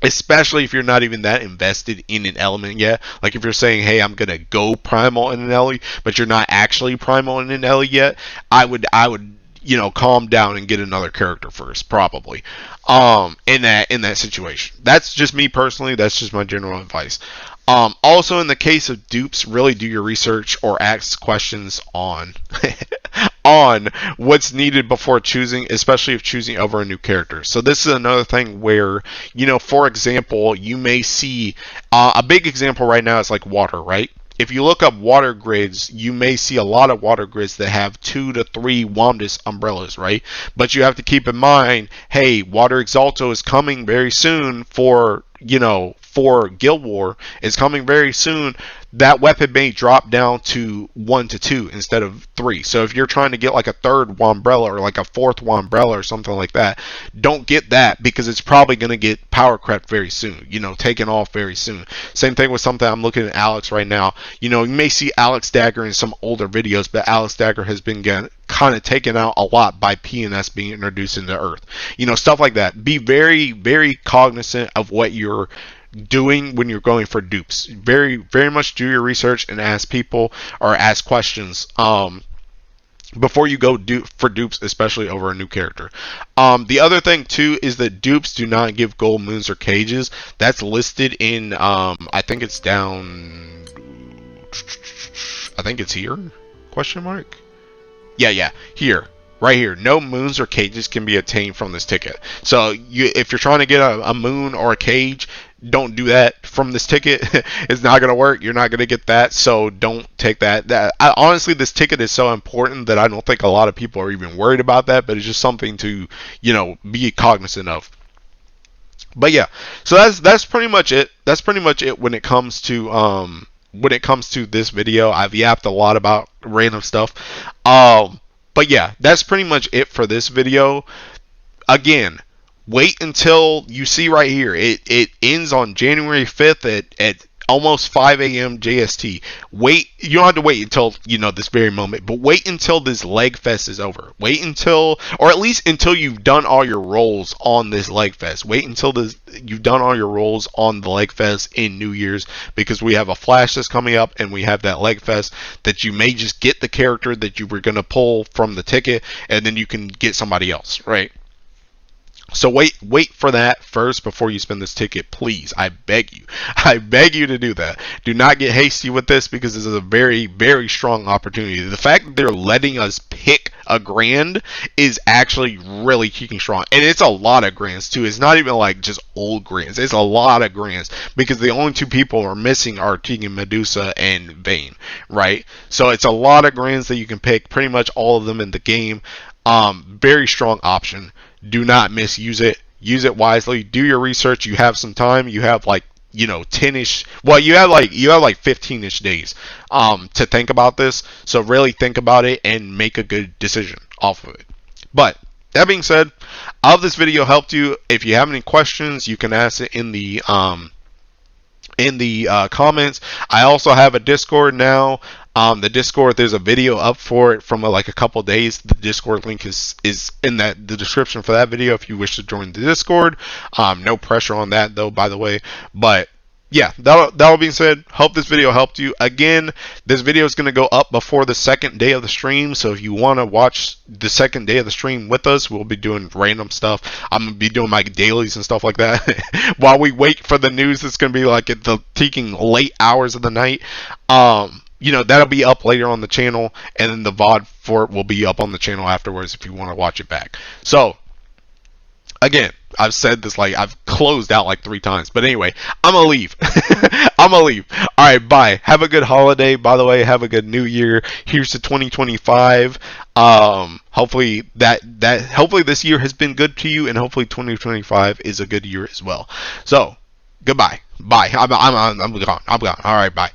[SPEAKER 1] especially if you're not even that invested in an element yet. Like if you're saying, hey, I'm gonna go primal in an Ellie, but you're not actually primal in an Ellie yet, I would calm down and get another character first, probably. In that situation. That's just me personally. That's just my general advice. Also, in the case of dupes, really do your research or ask questions on on what's needed before choosing, especially if choosing over a new character. So this is another thing where, for example, you may see a big example right now is like water, right? If you look up water grids, you may see a lot of water grids that have 2 to 3 Wamdus umbrellas, right? But you have to keep in mind, hey, Water Exalto is coming very soon for for Guild War is coming very soon, that weapon may drop down to 1 to 2 instead of 3. So if you're trying to get like a third Wambrella or like a fourth Wambrella or something like that, don't get that, because it's probably going to get power crept very soon, you know, taken off very soon. Same thing with something I'm looking at Alex right now. You know, you may see Alex Dagger in some older videos, but Alex Dagger has been kind of taken out a lot by PNS being introduced into Earth. You know, stuff like that. Be very, very cognizant of what you're doing when you're going for dupes. Very, very much do your research and ask people or ask questions before you go for dupes, especially over a new character. The other thing too is that dupes do not give gold moons or cages. That's listed in I think it's down, I think it's here, question mark, yeah, here, right here. No moons or cages can be obtained from this ticket. So if you're trying to get a moon or a cage, don't do that from this ticket. It's not gonna work. You're not gonna get that, so don't take that. Honestly, this ticket is so important that I don't think a lot of people are even worried about that, but it's just something to, you know, be cognizant of. But yeah, so that's pretty much it. That's pretty much it when it comes to this video. I've yapped a lot about random stuff. But yeah, that's pretty much it for this video. Again, wait until you see right here. It ends on January 5th at almost 5 a.m. JST. Wait, you don't have to wait until, you know, this very moment, but wait until this leg fest is over. Wait until, or at least until you've done all your rolls on this leg fest. Wait until you've done all your rolls on the leg fest in New Year's, because we have a flash that's coming up and we have that leg fest that you may just get the character that you were going to pull from the ticket, and then you can get somebody else, right? So wait for that first before you spend this ticket, please. I beg you. I beg you to do that. Do not get hasty with this, because this is a very, very strong opportunity. The fact that they're letting us pick a grand is actually really kicking strong. And it's a lot of grands too. It's not even like just old grands. It's a lot of grands, because the only two people are missing are Tegan Medusa and Vayne, right? So it's a lot of grands that you can pick, pretty much all of them in the game. Very strong option. Do not misuse it. Use it wisely. Do your research. You have some time. You have like, you know, 10ish. Well, you have like 15ish days to think about this. So really think about it and make a good decision off of it. But that being said, I hope this video helped you. If you have any questions, you can ask it in the comments. I also have a Discord now. The Discord, there's a video up for it from like a couple days. The Discord link is in the description for that video if you wish to join the Discord. No pressure on that though, by the way. But yeah, that all being said, hope this video helped you. Again, this video is going to go up before the second day of the stream, so if you want to watch the second day of the stream with us, we'll be doing random stuff. I'm going to be doing my dailies and stuff like that while we wait for the news. It's going to be like at the peaking late hours of the night. You know, that'll be up later on the channel, and then the VOD for it will be up on the channel afterwards if you want to watch it back. So again, I've said this, like, I've closed out like 3 times. But anyway, I'm going to leave. I'm going to leave. All right, bye. Have a good holiday. By the way, have a good new year. Here's to 2025. Hopefully hopefully this year has been good to you, and hopefully 2025 is a good year as well. So, goodbye. Bye. I'm gone. I'm gone. All right, bye.